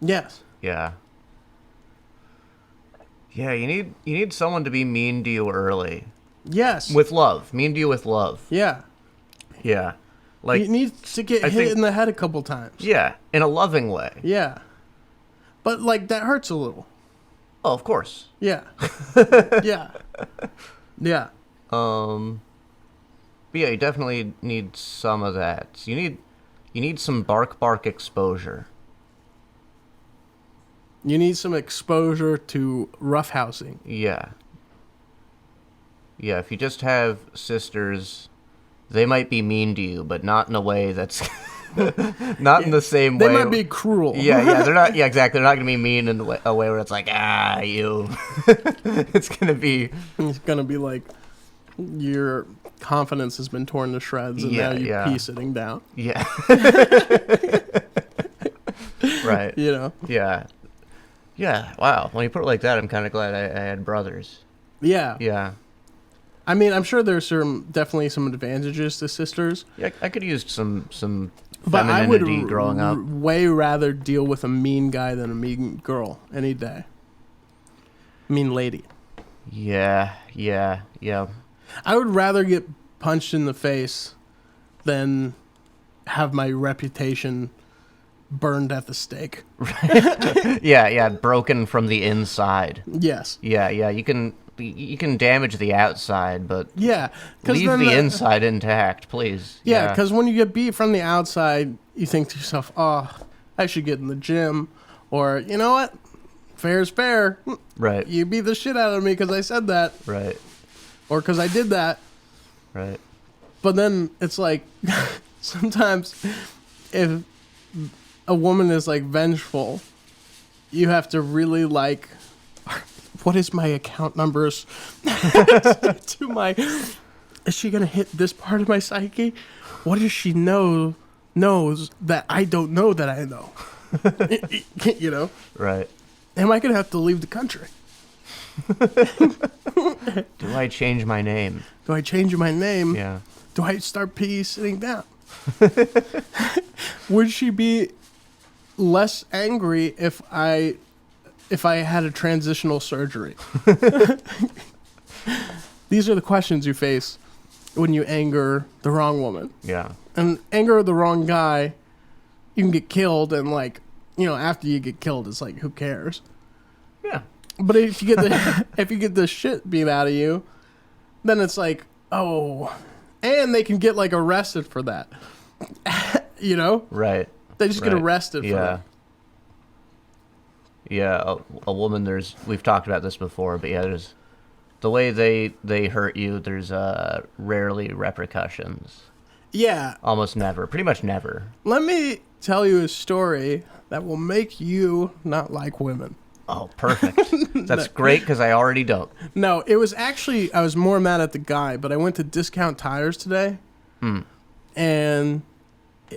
C: Yes.
B: Yeah. Yeah, you need someone to be mean to you early.
C: Yes.
B: With love. Mean to you with love.
C: Yeah.
B: Yeah. Like,
C: You need to get
B: I
C: hit
B: think-
C: in the head a couple times.
B: yeah, in a loving way.
C: Yeah. But that hurts a little.
B: Oh, of course.
C: Yeah. Yeah. Yeah.
B: But yeah, you definitely need some of that. You need some bark exposure.
C: You need some exposure to roughhousing.
B: Yeah. Yeah, if you just have sisters, they might be mean to you, but not in a way that's Not in the same way.
C: They might be cruel.
B: Yeah, they're not. Yeah, exactly. They're not gonna be mean in a way where it's like, you. It's gonna be
C: like your confidence has been torn to shreds, and now you pee sitting down.
B: Yeah. Right.
C: You know.
B: Yeah. Yeah. Wow. When you put it like that, I'm kind of glad I had brothers.
C: Yeah.
B: Yeah.
C: I mean, I'm sure there's definitely some advantages to sisters.
B: Yeah, I could use some
C: But I would
B: femininity growing up.
C: way rather deal with a mean guy than a mean girl any day. Mean lady.
B: Yeah.
C: I would rather get punched in the face than have my reputation burned at the stake.
B: Yeah, broken from the inside.
C: Yes.
B: Yeah, you can damage the outside, but
C: Yeah.
B: leave the inside intact, please.
C: Yeah, because when you get beat from the outside, you think to yourself, oh, I should get in the gym. Or, you know what? Fair's fair.
B: Right.
C: You beat the shit out of me because I said that.
B: Right.
C: Or because I did that.
B: Right.
C: But then it's like, sometimes if a woman is like vengeful, you have to really like, what is my account numbers to my, is she going to hit this part of my psyche? What does she knows that I don't know that I know? You know?
B: Right.
C: Am I going to have to leave the country?
B: Do I change my name?
C: Do I change my name?
B: Yeah.
C: Do I start pee sitting down? Would she be less angry if I had a transitional surgery? These are the questions you face when you anger the wrong woman.
B: Yeah.
C: And anger the wrong guy, you can get killed, and like, you know, after you get killed, it's like, who cares?
B: Yeah.
C: But if you get the shit beat out of you, then it's like, oh, and they can get like arrested for that. You know?
B: Right.
C: They just get arrested for that.
B: Yeah, a woman, we've talked about this before, but yeah, there's the way they hurt you, there's rarely repercussions.
C: Yeah.
B: Almost never. Pretty much never.
C: Let me tell you a story that will make you not like women.
B: Oh, perfect. That's great, because I already don't.
C: No, it was actually, I was more mad at the guy, but I went to Discount Tires today, and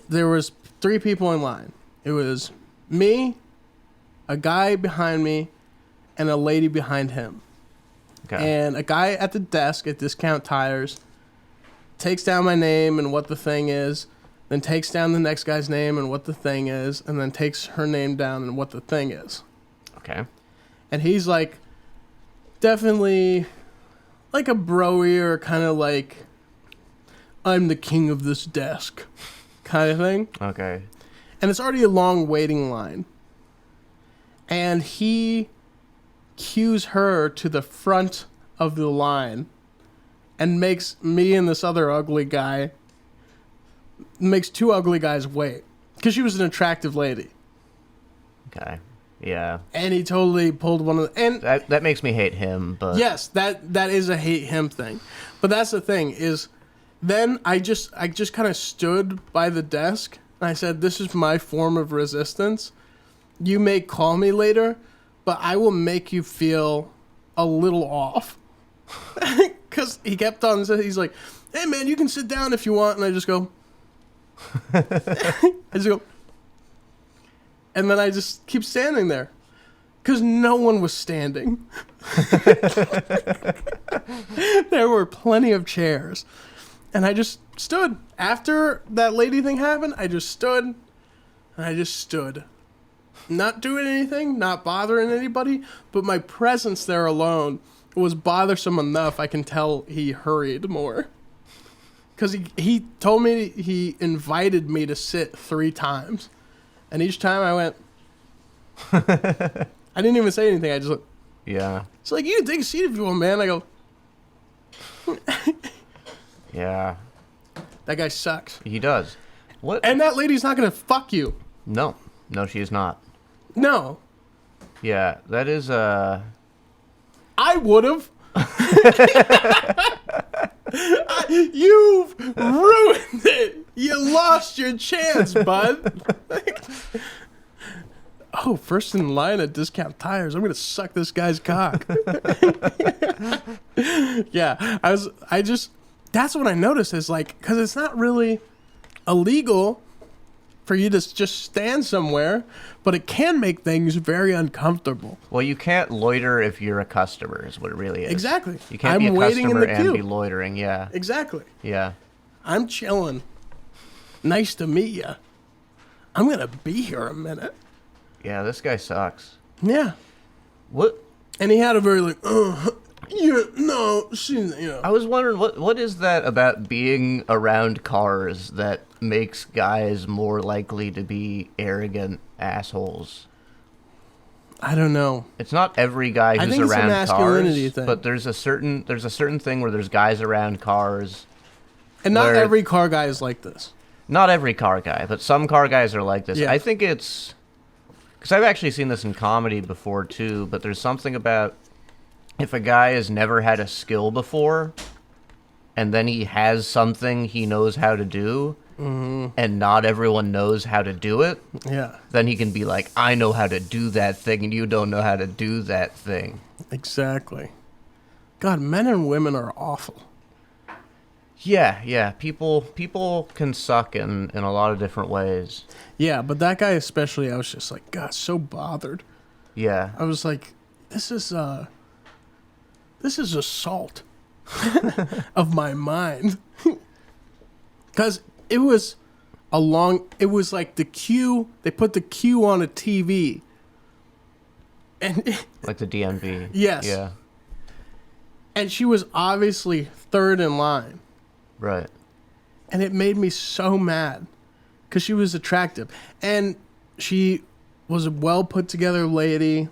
C: there was 3 people in line. It was me, a guy behind me, and a lady behind him.
B: Okay.
C: And a guy at the desk at Discount Tires takes down my name and what the thing is, then takes down the next guy's name and what the thing is, and then takes her name down and what the thing is.
B: Okay.
C: And he's like, definitely like a bro-ier, kind of like, I'm the king of this desk kind of thing.
B: Okay.
C: And it's already a long waiting line. And he cues her to the front of the line and makes me and this other ugly guy, makes 2 ugly guys wait. Because she was an attractive lady.
B: Okay. Yeah.
C: And he totally pulled one of the... And
B: that makes me hate him, but...
C: Yes, that is a hate him thing. But that's the thing, is then I just kind of stood by the desk, and I said, this is my form of resistance. You may call me later, but I will make you feel a little off. Because he kept on saying, he's like, hey man, you can sit down if you want. And I just go... And then I just keep standing there. Because no one was standing. There were plenty of chairs. And I just stood. After that lady thing happened, I just stood. And I just stood. Not doing anything, not bothering anybody. But my presence there alone was bothersome enough, I can tell he hurried more. Because he told me, he invited me to sit 3 times. And each time I went, I didn't even say anything. I just went,
B: yeah.
C: It's like, you can take a seat if you want, man. I go,
B: yeah.
C: That guy sucks.
B: He does. What?
C: And that lady's not going to fuck you.
B: No, she is not.
C: No.
B: Yeah, that is,
C: I would have. You've ruined it. You lost your chance, bud. Oh, first in line at Discount Tires. I'm gonna suck this guy's cock. Yeah, that's what I noticed is like, because it's not really illegal for you to just stand somewhere, but it can make things very uncomfortable.
B: Well, you can't loiter if you're a customer, is what it really is.
C: Exactly.
B: You can't be a
C: waiting in
B: customer
C: the
B: and
C: queue.
B: be loitering, yeah.
C: Exactly.
B: Yeah.
C: I'm chilling. Nice to meet you. I'm gonna be here a minute.
B: Yeah, this guy sucks.
C: Yeah.
B: What?
C: And he had a very like, yeah, no,
B: I was wondering, what is that about being around cars that makes guys more likely to be arrogant assholes?
C: I don't know.
B: It's not every guy
C: I
B: who's
C: think it's a
B: around
C: masculinity
B: cars,
C: thing.
B: but there's a certain thing where there's guys around cars.
C: And not
B: where-
C: every car guy is like this.
B: Not every car guy, but some car guys are like this.
C: Yeah.
B: I think it's... Because I've actually seen this in comedy before, too, but there's something about if a guy has never had a skill before, and then he has something he knows how to do, and not everyone knows how to do it,
C: Yeah.
B: then he can be like, I know how to do that thing, and you don't know how to do that thing.
C: Exactly. God, men and women are awful.
B: Yeah. People can suck in a lot of different ways.
C: Yeah, but that guy especially, I was just like, God, so bothered.
B: Yeah.
C: I was like, this is assault of my mind. Because it was like the queue, they put the queue on a TV. And
B: Like the DMV.
C: Yes.
B: Yeah.
C: and she was obviously third in line.
B: Right.
C: And it made me so mad because she was attractive. And she was a well put together lady,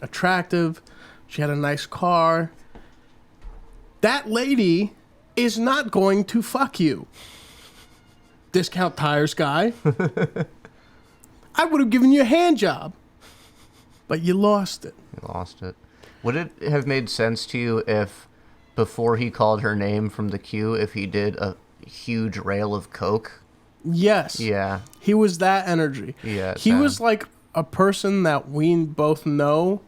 C: attractive. She had a nice car. That lady is not going to fuck you. Discount Tires guy. I would have given you a hand job. But you lost it.
B: You lost it. Would it have made sense to you if, before he called her name from the queue, if he did a huge rail of coke?
C: Yes.
B: Yeah.
C: He was that energy.
B: Yeah.
C: He was like a person that we both know.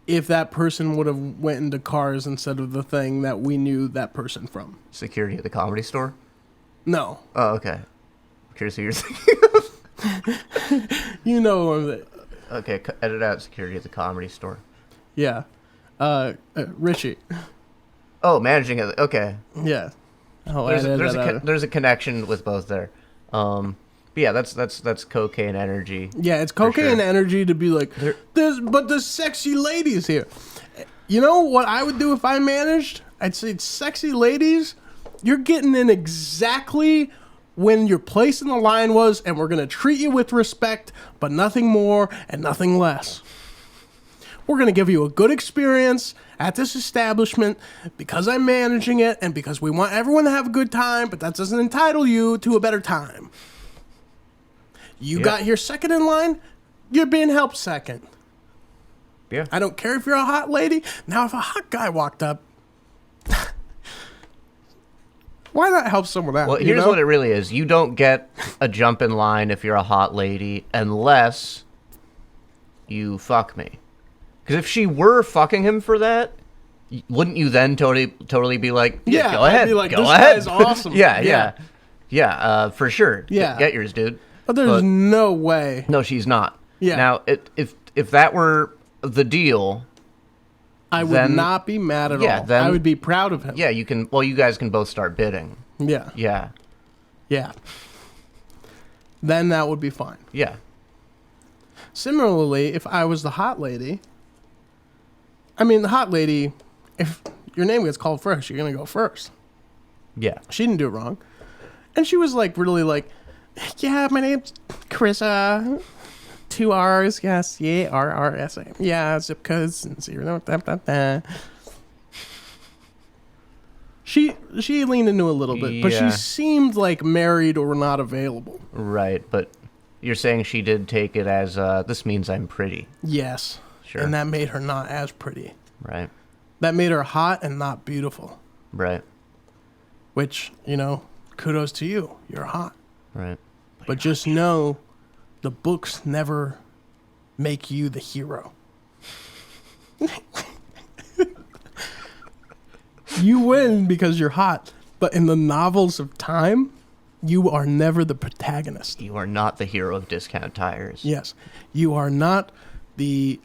C: If that person would have went into cars instead of the thing that we knew that person from.
B: Security at the Comedy Store?
C: No.
B: Oh, okay. Curious who you're thinking of.
C: You know,
B: Okay, edit out security at the Comedy Store.
C: yeah. Richie.
B: Oh, managing it. Okay.
C: Yeah. Oh,
B: There's a connection with both there. But yeah, that's cocaine energy.
C: yeah, it's cocaine
B: sure.
C: energy to be like, there's sexy ladies here. You know what I would do if I managed? I'd say, sexy ladies, you're getting in exactly when your place in the line was, and we're going to treat you with respect, but nothing more and nothing less. We're going to give you a good experience at this establishment because I'm managing it and because we want everyone to have a good time, but that doesn't entitle you to a better time. You
B: Yep.
C: got here second in line, you're being helped second.
B: Yeah.
C: I don't care if you're a hot lady. Now, if a hot guy walked up, why not help someone out?
B: Well, here's what it really is. You don't get a jump in line if you're a hot lady unless you fuck me. Because if she were fucking him for that, wouldn't you then totally be like, yeah, go ahead,
C: I'd be like,
B: go
C: this
B: ahead.
C: guy's awesome.
B: Yeah, for sure.
C: Yeah.
B: Get yours, dude.
C: But there's no way.
B: No, she's not.
C: Yeah.
B: Now, if that were the deal,
C: I would
B: then-
C: not be mad at
B: yeah,
C: all.
B: then-
C: I would be proud of him.
B: yeah, you can. Well, you guys can both start bidding.
C: Yeah.
B: Yeah,
C: Yeah. Then that would be fine.
B: yeah.
C: Similarly, if I was the hot lady, I mean, the hot lady, if your name gets called first, you're going to go first.
B: Yeah.
C: She didn't do it wrong. And she was like, really like, yeah, my name's Carissa. 2 R's, yes, yeah, RRSA. Yeah, zip codes and 0. She leaned into a little bit, but
B: Yeah.
C: she seemed like married or not available.
B: Right, but you're saying she did take it as this means I'm pretty,
C: Yes.
B: Sure.
C: And that made her not as pretty.
B: right?
C: That made her hot and not beautiful.
B: Right.
C: Which, you know, kudos to you. You're hot.
B: Right.
C: But just know the books never make you the hero. You win because you're hot. But in the novels of time, you are never the protagonist.
B: You are not the hero of Discount Tires.
C: Yes. You are not the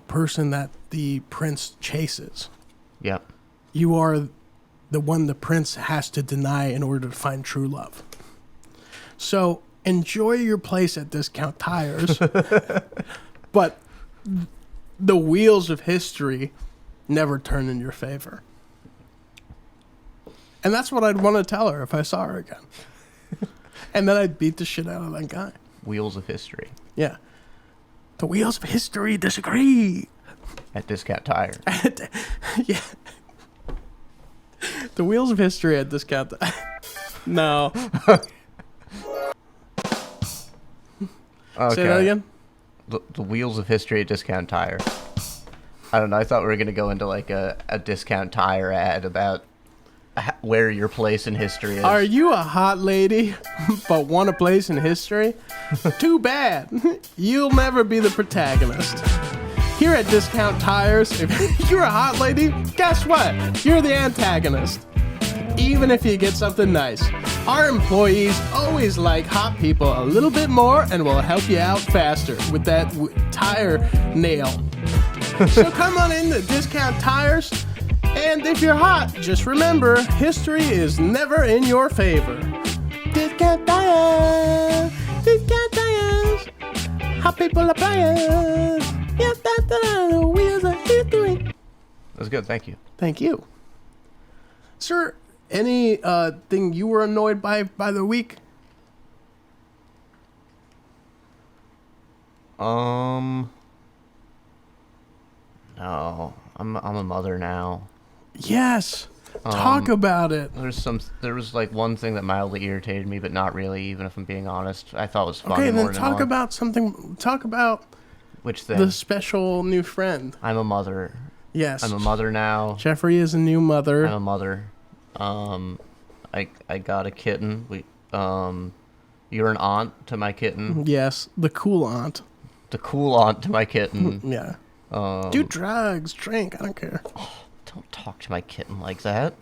C: person that the prince chases.
B: Yep.
C: You are the one the prince has to deny in order to find true love. So enjoy your place at Discount Tires, but the wheels of history never turn in your favor. And that's what I'd want to tell her if I saw her again. And then I'd beat the shit out of that guy.
B: Wheels of history.
C: Yeah. The wheels of history disagree.
B: At Discount Tire.
C: Yeah. The wheels of history at Discount No.
B: Okay.
C: Say that again?
B: The wheels of history at Discount Tire. I don't know. I thought we were going to go into like a Discount Tire ad about where your place in history is.
C: Are you a hot lady but want a place in history? Too bad. You'll never be the protagonist. Here at Discount Tires, if you're a hot lady, guess what? You're the antagonist. Even if you get something nice. Our employees always like hot people a little bit more and will help you out faster with that tire nail. So come on in to Discount Tires. And if you're hot, just remember, history is never in your favor. Discount Tires, Discount Tires, hot people are players. Yeah, the wheels of history.
B: That was good. Thank you.
C: Thank you. Sir, any thing you were annoyed by the week?
B: No. I'm a mother now.
C: Yes. Talk about it.
B: There was like one thing that mildly irritated me, but not really, even if I'm being honest. I thought it was funny.
C: Okay,
B: more
C: then
B: than
C: talk
B: annoying.
C: about something. Talk about
B: Which thing?
C: the special new friend.
B: I'm a mother.
C: Yes.
B: I'm a mother now.
C: Jeffrey is a new mother.
B: I'm a mother. I got a kitten. You're an aunt to my kitten.
C: Yes, the cool aunt.
B: The cool aunt to my kitten.
C: Yeah. Do drugs, drink, I don't care.
B: Don't talk to my kitten like that.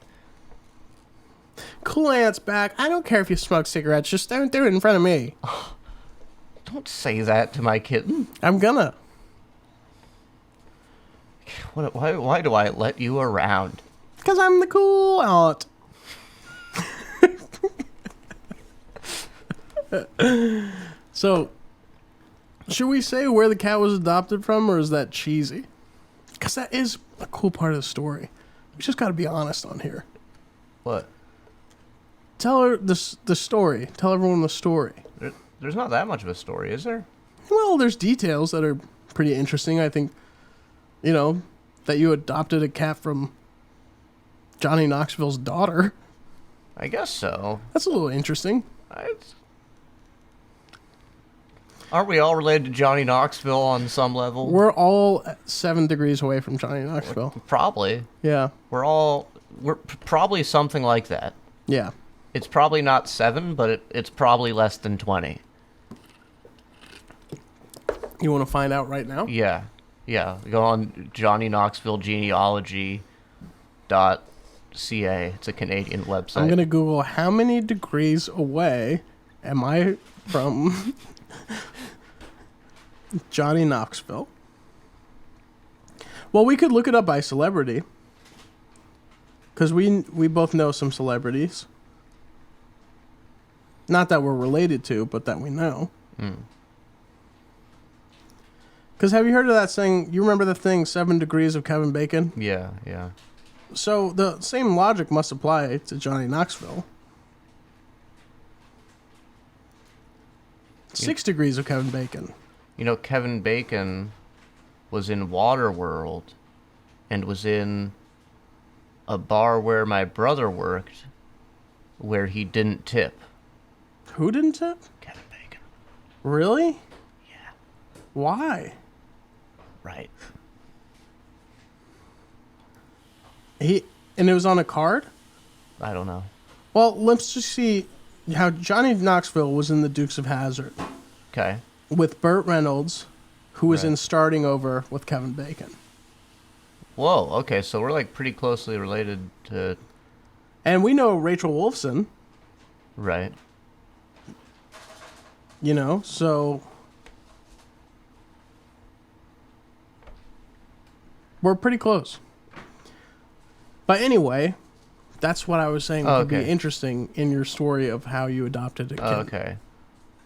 C: Cool aunt's back. I don't care if you smoke cigarettes, just don't do it in front of me.
B: Don't say that to my kitten.
C: I'm gonna.
B: Why do I let you around?
C: Because I'm the cool aunt. So, should we say where the cat was adopted from, or is that cheesy? Because that is a cool part of the story. We just got to be honest on here.
B: What?
C: Tell her the story. Tell everyone the story.
B: There's not that much of a story, is there?
C: Well, there's details that are pretty interesting. I think, that you adopted a cat from Johnny Knoxville's daughter.
B: I guess so.
C: That's a little interesting.
B: Aren't we all related to Johnny Knoxville on some level?
C: We're all 7 degrees away from Johnny Knoxville.
B: Probably.
C: Yeah.
B: We're probably something like that.
C: Yeah.
B: It's probably not 7, but it's probably less than 20.
C: You want to find out right now?
B: Yeah. Yeah. Go on Johnny Knoxville genealogy.ca. It's a Canadian website.
C: I'm going to Google how many degrees away am I from Johnny Knoxville. Well, we could look it up by celebrity. Because we both know some celebrities. Not that we're related to, but that we know. Because have you heard of that saying? You remember the thing, 7 degrees of Kevin Bacon?
B: Yeah, yeah.
C: So the same logic must apply to Johnny Knoxville. 6 degrees of Kevin Bacon.
B: Kevin Bacon was in Waterworld and was in a bar where my brother worked where he didn't tip.
C: Who didn't tip?
B: Kevin Bacon.
C: Really?
B: Yeah.
C: Why?
B: Right.
C: And it was on a card?
B: I don't know.
C: Well, let's just see how Johnny Knoxville was in the Dukes of Hazzard
B: Okay.
C: with Burt Reynolds, who was
B: Right.
C: in Starting Over with Kevin Bacon.
B: Whoa. Okay, so we're like pretty closely related to.
C: And we know Rachel Wolfson,
B: Right.
C: you know, so we're pretty close. But anyway, that's what I was saying would be
B: Okay.
C: interesting in your story of how you adopted a kid.
B: Okay.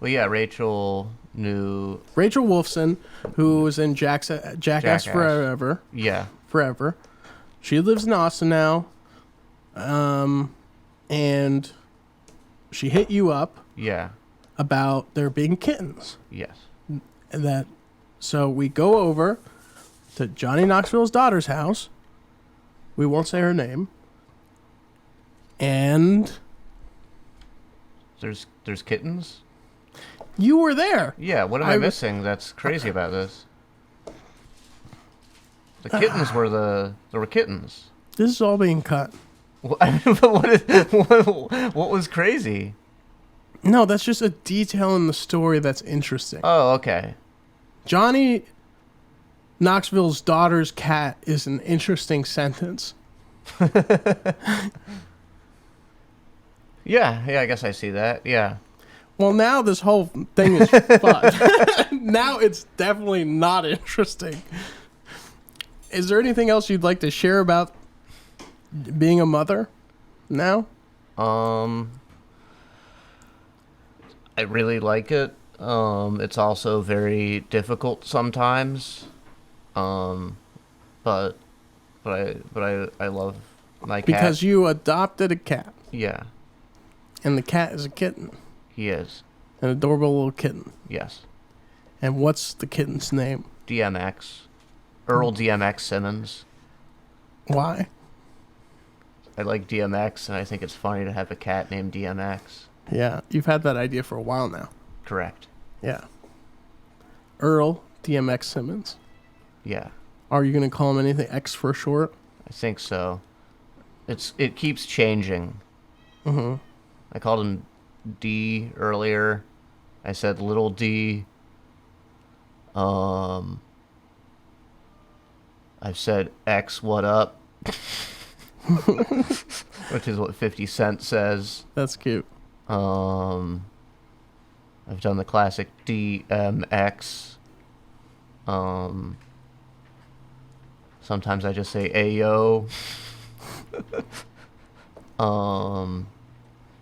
B: Well, yeah, Rachel knew.
C: Rachel Wolfson, who was in Jackass
B: Jackass.
C: Forever.
B: Yeah.
C: Forever. She lives in Austin now. And she hit you up
B: Yeah.
C: about there being kittens.
B: Yes.
C: And so we go over to Johnny Knoxville's daughter's house. We won't say her name. And
B: There's kittens.
C: you were there.
B: Yeah. What am I missing? That's crazy about this. The kittens there were kittens.
C: This is all being cut.
B: What was crazy?
C: No, that's just a detail in the story that's interesting.
B: Oh, okay.
C: Johnny Knoxville's daughter's cat is an interesting sentence.
B: Yeah, I guess I see that. Yeah.
C: Well, now this whole thing is fucked. Now it's definitely not interesting. Is there anything else you'd like to share about being a mother now?
B: I really like it. It's also very difficult sometimes. But I love my cat.
C: Because you adopted a cat,
B: Yeah,
C: and the cat is a kitten,
B: he is.
C: an adorable little kitten.
B: Yes.
C: And what's the kitten's name?
B: DMX. Earl DMX Simmons.
C: Why?
B: I like DMX, and I think it's funny to have a cat named DMX.
C: Yeah, you've had that idea for a while now.
B: Correct.
C: Yeah. Earl DMX Simmons.
B: Yeah,
C: Are you going to call him anything X for short?
B: I think so. It keeps changing.
C: Mm-hmm.
B: I called him D earlier. I said little D. I've said X, what up? Which is what 50 Cent says.
C: That's cute.
B: I've done the classic DMX. Sometimes I just say Ayo.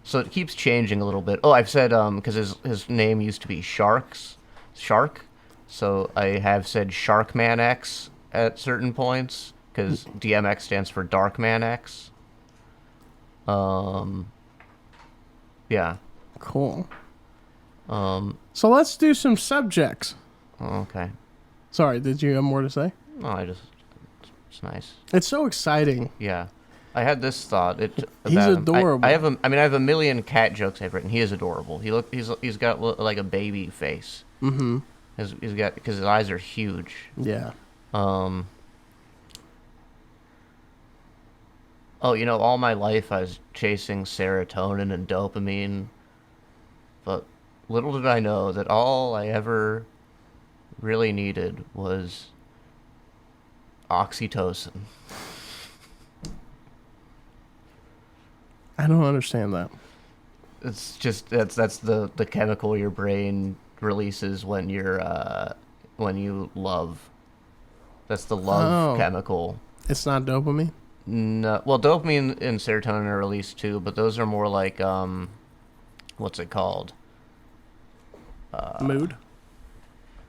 B: So it keeps changing a little bit. Oh, I've said because his name used to be Shark. So I have said Sharkman X at certain points because DMX stands for Darkman X. Yeah.
C: Cool. So let's do some subjects.
B: Okay.
C: Sorry, did you have more to say?
B: No, it's nice.
C: It's so exciting.
B: Yeah. I had this thought. He's
C: adorable.
B: I have a million cat jokes I've written. He is adorable. He's got like a baby face.
C: Mm-hmm.
B: He's got because his eyes are huge.
C: Yeah.
B: Oh, all my life I was chasing serotonin and dopamine, but little did I know that all I ever really needed was oxytocin.
C: I don't understand that.
B: It's just that's the chemical your brain releases when when you love. That's the love chemical.
C: It's not dopamine?
B: No, well, dopamine and serotonin are released too, but those are more like what's it called?
C: Mood?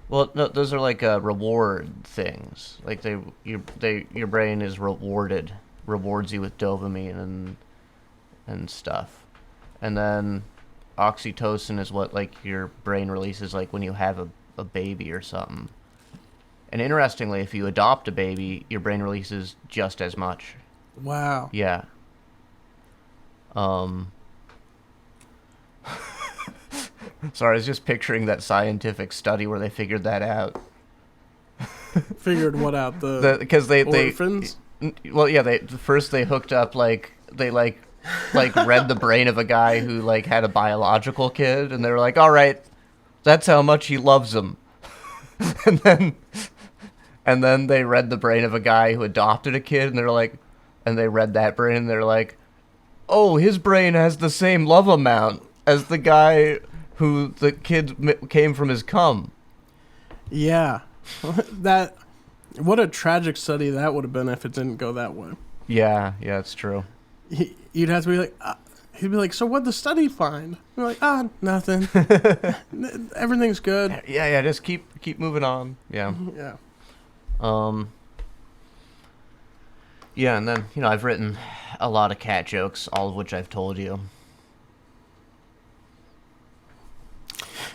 B: Well, no, those are like reward things. Like your brain is rewards you with dopamine and stuff, and then oxytocin is what like your brain releases like when you have a baby or something. And interestingly, if you adopt a baby, your brain releases just as much.
C: Wow.
B: Yeah. Sorry, I was just picturing that scientific study where they figured that out.
C: Figured what out?
B: Because they
C: orphans?
B: Well, yeah, they hooked up like read the brain of a guy who like had a biological kid, and they were like, all right, that's how much he loves him. and then and then they read the brain of a guy who adopted a kid, and they're like, and they read that brain, and they're like, oh, his brain has the same love amount as the guy who the kid came from his cum.
C: Yeah. What a tragic study that would have been if it didn't go that way.
B: Yeah, it's true.
C: You'd have to be like, he'd be like, so what'd the study find? You're like, nothing. Everything's good.
B: Yeah, just keep moving on. Yeah.
C: Yeah.
B: Yeah, and then, I've written a lot of cat jokes, all of which I've told you.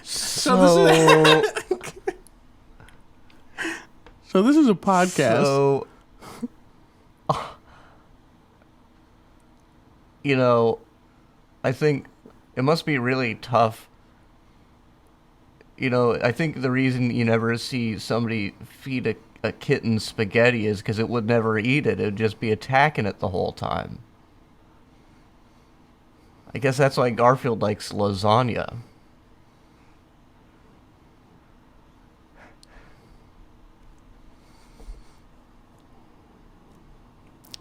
B: So
C: this is a podcast.
B: So, I think it must be really tough. I think the reason you never see somebody feed a kitten spaghetti is because it would never eat it. It would just be attacking it the whole time. I guess that's why Garfield likes lasagna.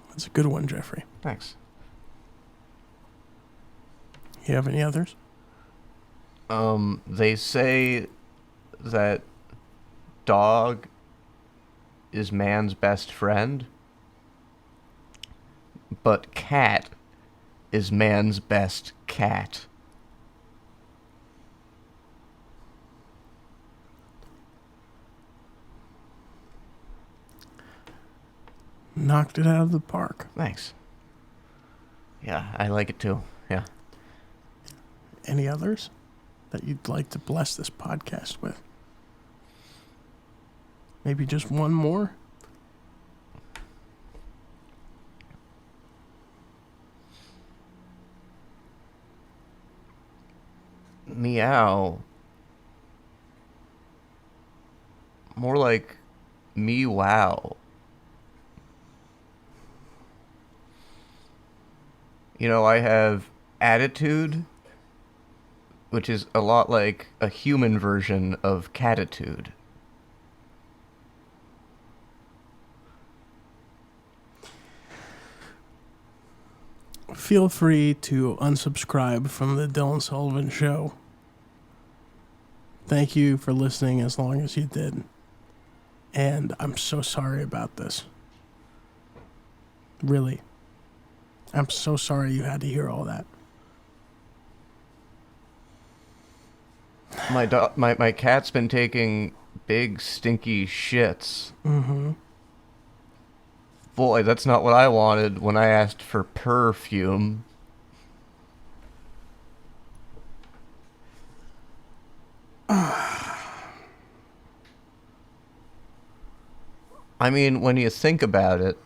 C: That's a good one, Jeffrey.
B: Thanks.
C: You have any others?
B: They say that dog is man's best friend, but cat is man's best cat.
C: Knocked it out of the park.
B: Thanks. Yeah, I like it too. Yeah.
C: Any others that you'd like to bless this podcast with? Maybe just one more?
B: Meow. More like me wow. I have attitude, which is a lot like a human version of catitude.
C: Feel free to unsubscribe from the Dylan Sullivan Show. Thank you for listening as long as you did. And I'm so sorry about this. Really. I'm so sorry you had to hear all that.
B: My cat's been taking big stinky shits.
C: Mm-hmm.
B: Boy, that's not what I wanted when I asked for perfume. I mean, when you think about it,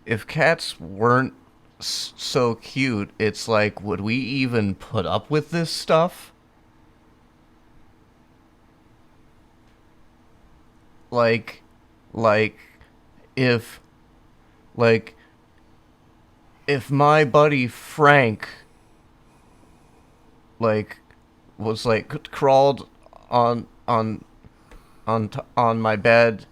B: if cats weren't so cute, it's like, would we even put up with this stuff? Like, if my buddy Frank, was crawled on my bed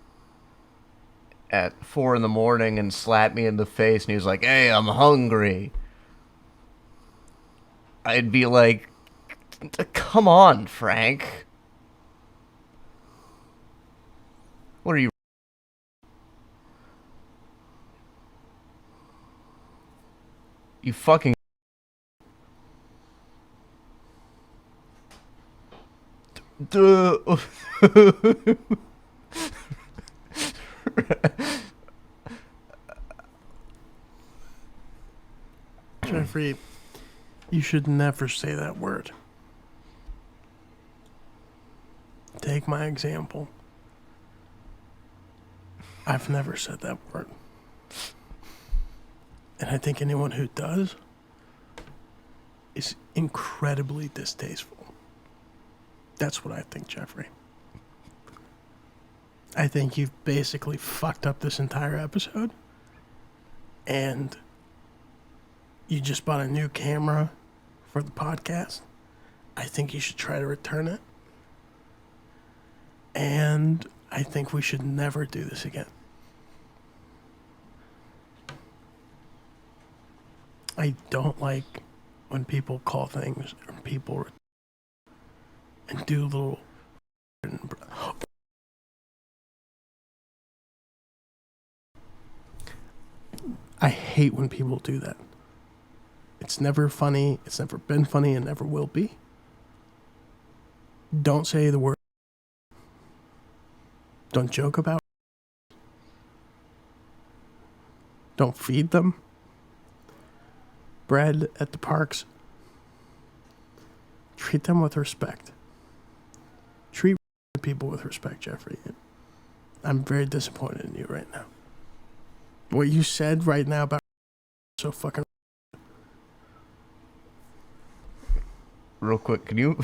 B: at 4 a.m. and slapped me in the face, and he was like, "Hey, I'm hungry," I'd be like, "Come on, Frank. What are you?" You fucking... Duh.
C: Jeffrey, you should never say that word. Take my example. I've never said that word. And I think anyone who does is incredibly distasteful. That's what I think, Jeffrey. I think you've basically fucked up this entire episode. And you just bought a new camera for the podcast. I think you should try to return it. And I think we should never do this again. I don't like when people call things or people and do little. I hate when people do that. It's never funny. It's never been funny and never will be. Don't say the word. Don't joke about it. Don't feed them bread at the parks. Treat them with respect. Treat people with respect, Jeffrey. I'm very disappointed in you right now. What you said right now about so fucking.
B: Real quick, can you?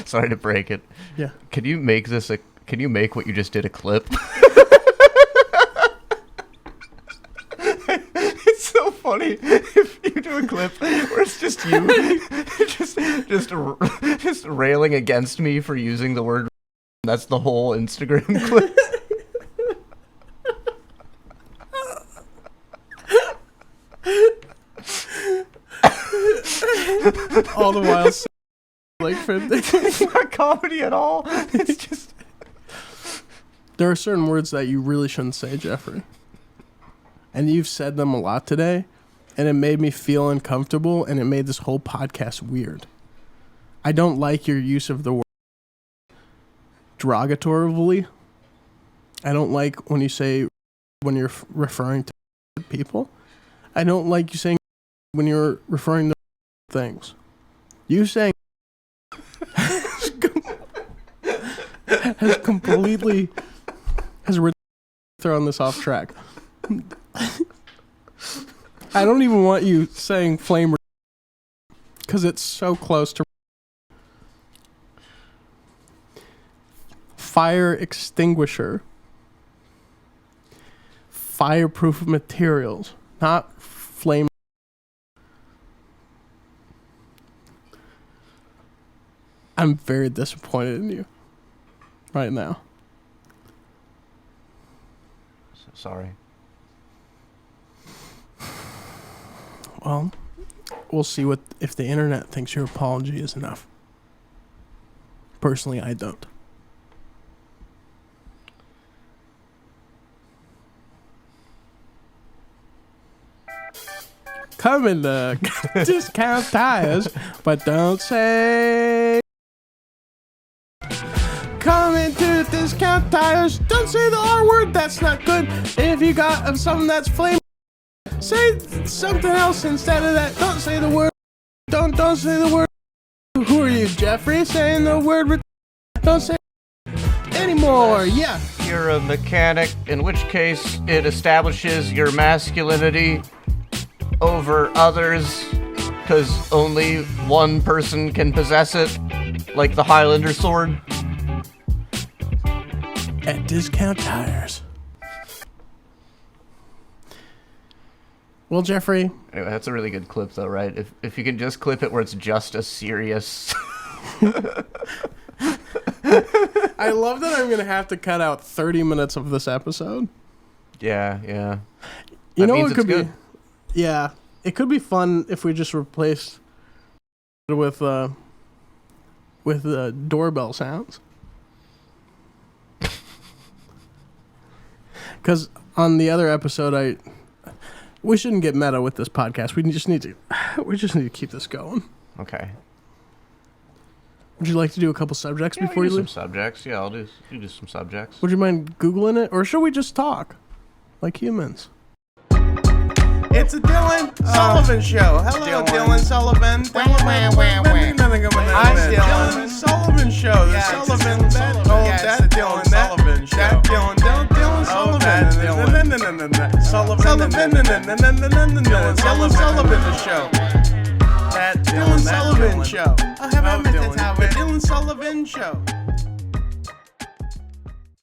B: Sorry to break it.
C: Yeah.
B: Can you make this a? Can you make what you just did a clip? It's so funny if you do a clip where it's just you, just railing against me for using the word. That's the whole Instagram clip.
C: All the while, like,
B: it's not comedy at all. It's just.
C: There are certain words that you really shouldn't say, Jeffrey. And you've said them a lot today, and it made me feel uncomfortable, and it made this whole podcast weird. I don't like your use of the word derogatorily. I don't like when you say when you're referring to people. I don't like you saying when you're referring to things. You saying has completely thrown this off track. I don't even want you saying flame because it's so close to fire extinguisher, fireproof materials, not flame. I'm very disappointed in you right now.
B: Sorry.
C: Well, we'll see what if the internet thinks your apology is enough. Personally, I don't. Coming to Discount Tires, but don't say. Coming to Discount Tires, don't say the R word, that's not good. If you got something that's flame, say something else instead of that. Don't say the word. Don't say the word. Who are you, Jeffrey? Saying the word. Don't say anymore. Yeah.
B: You're a mechanic, in which case it establishes your masculinity over others, because only one person can possess it, like the Highlander sword.
C: At Discount Tires. Well, Jeffrey.
B: Anyway, that's a really good clip, though, right? If you can just clip it where it's just a serious.
C: I love that I'm going to have to cut out 30 minutes of this episode.
B: Yeah.
C: You
B: that
C: know
B: means
C: what could
B: good.
C: be? Yeah. It could be fun if we just replaced with doorbell sounds. Because on the other episode, we shouldn't get meta with this podcast. We just need to keep this going.
B: Okay.
C: Would you like to do a couple subjects
B: Yeah,
C: before you
B: do
C: leave?
B: some subjects. Yeah, I'll do some subjects.
C: Would you mind Googling it? Or should we just talk like humans?
A: It's a Dylan Sullivan show. Hello, Dylan Sullivan. I'm Dylan Sullivan show. The Sullivan, that Dylan Sullivan show. That Dylan Sullivan. Sullivan, Dylan Sullivan the show. That Dylan Sullivan show. I haven't met the Dylan Sullivan show.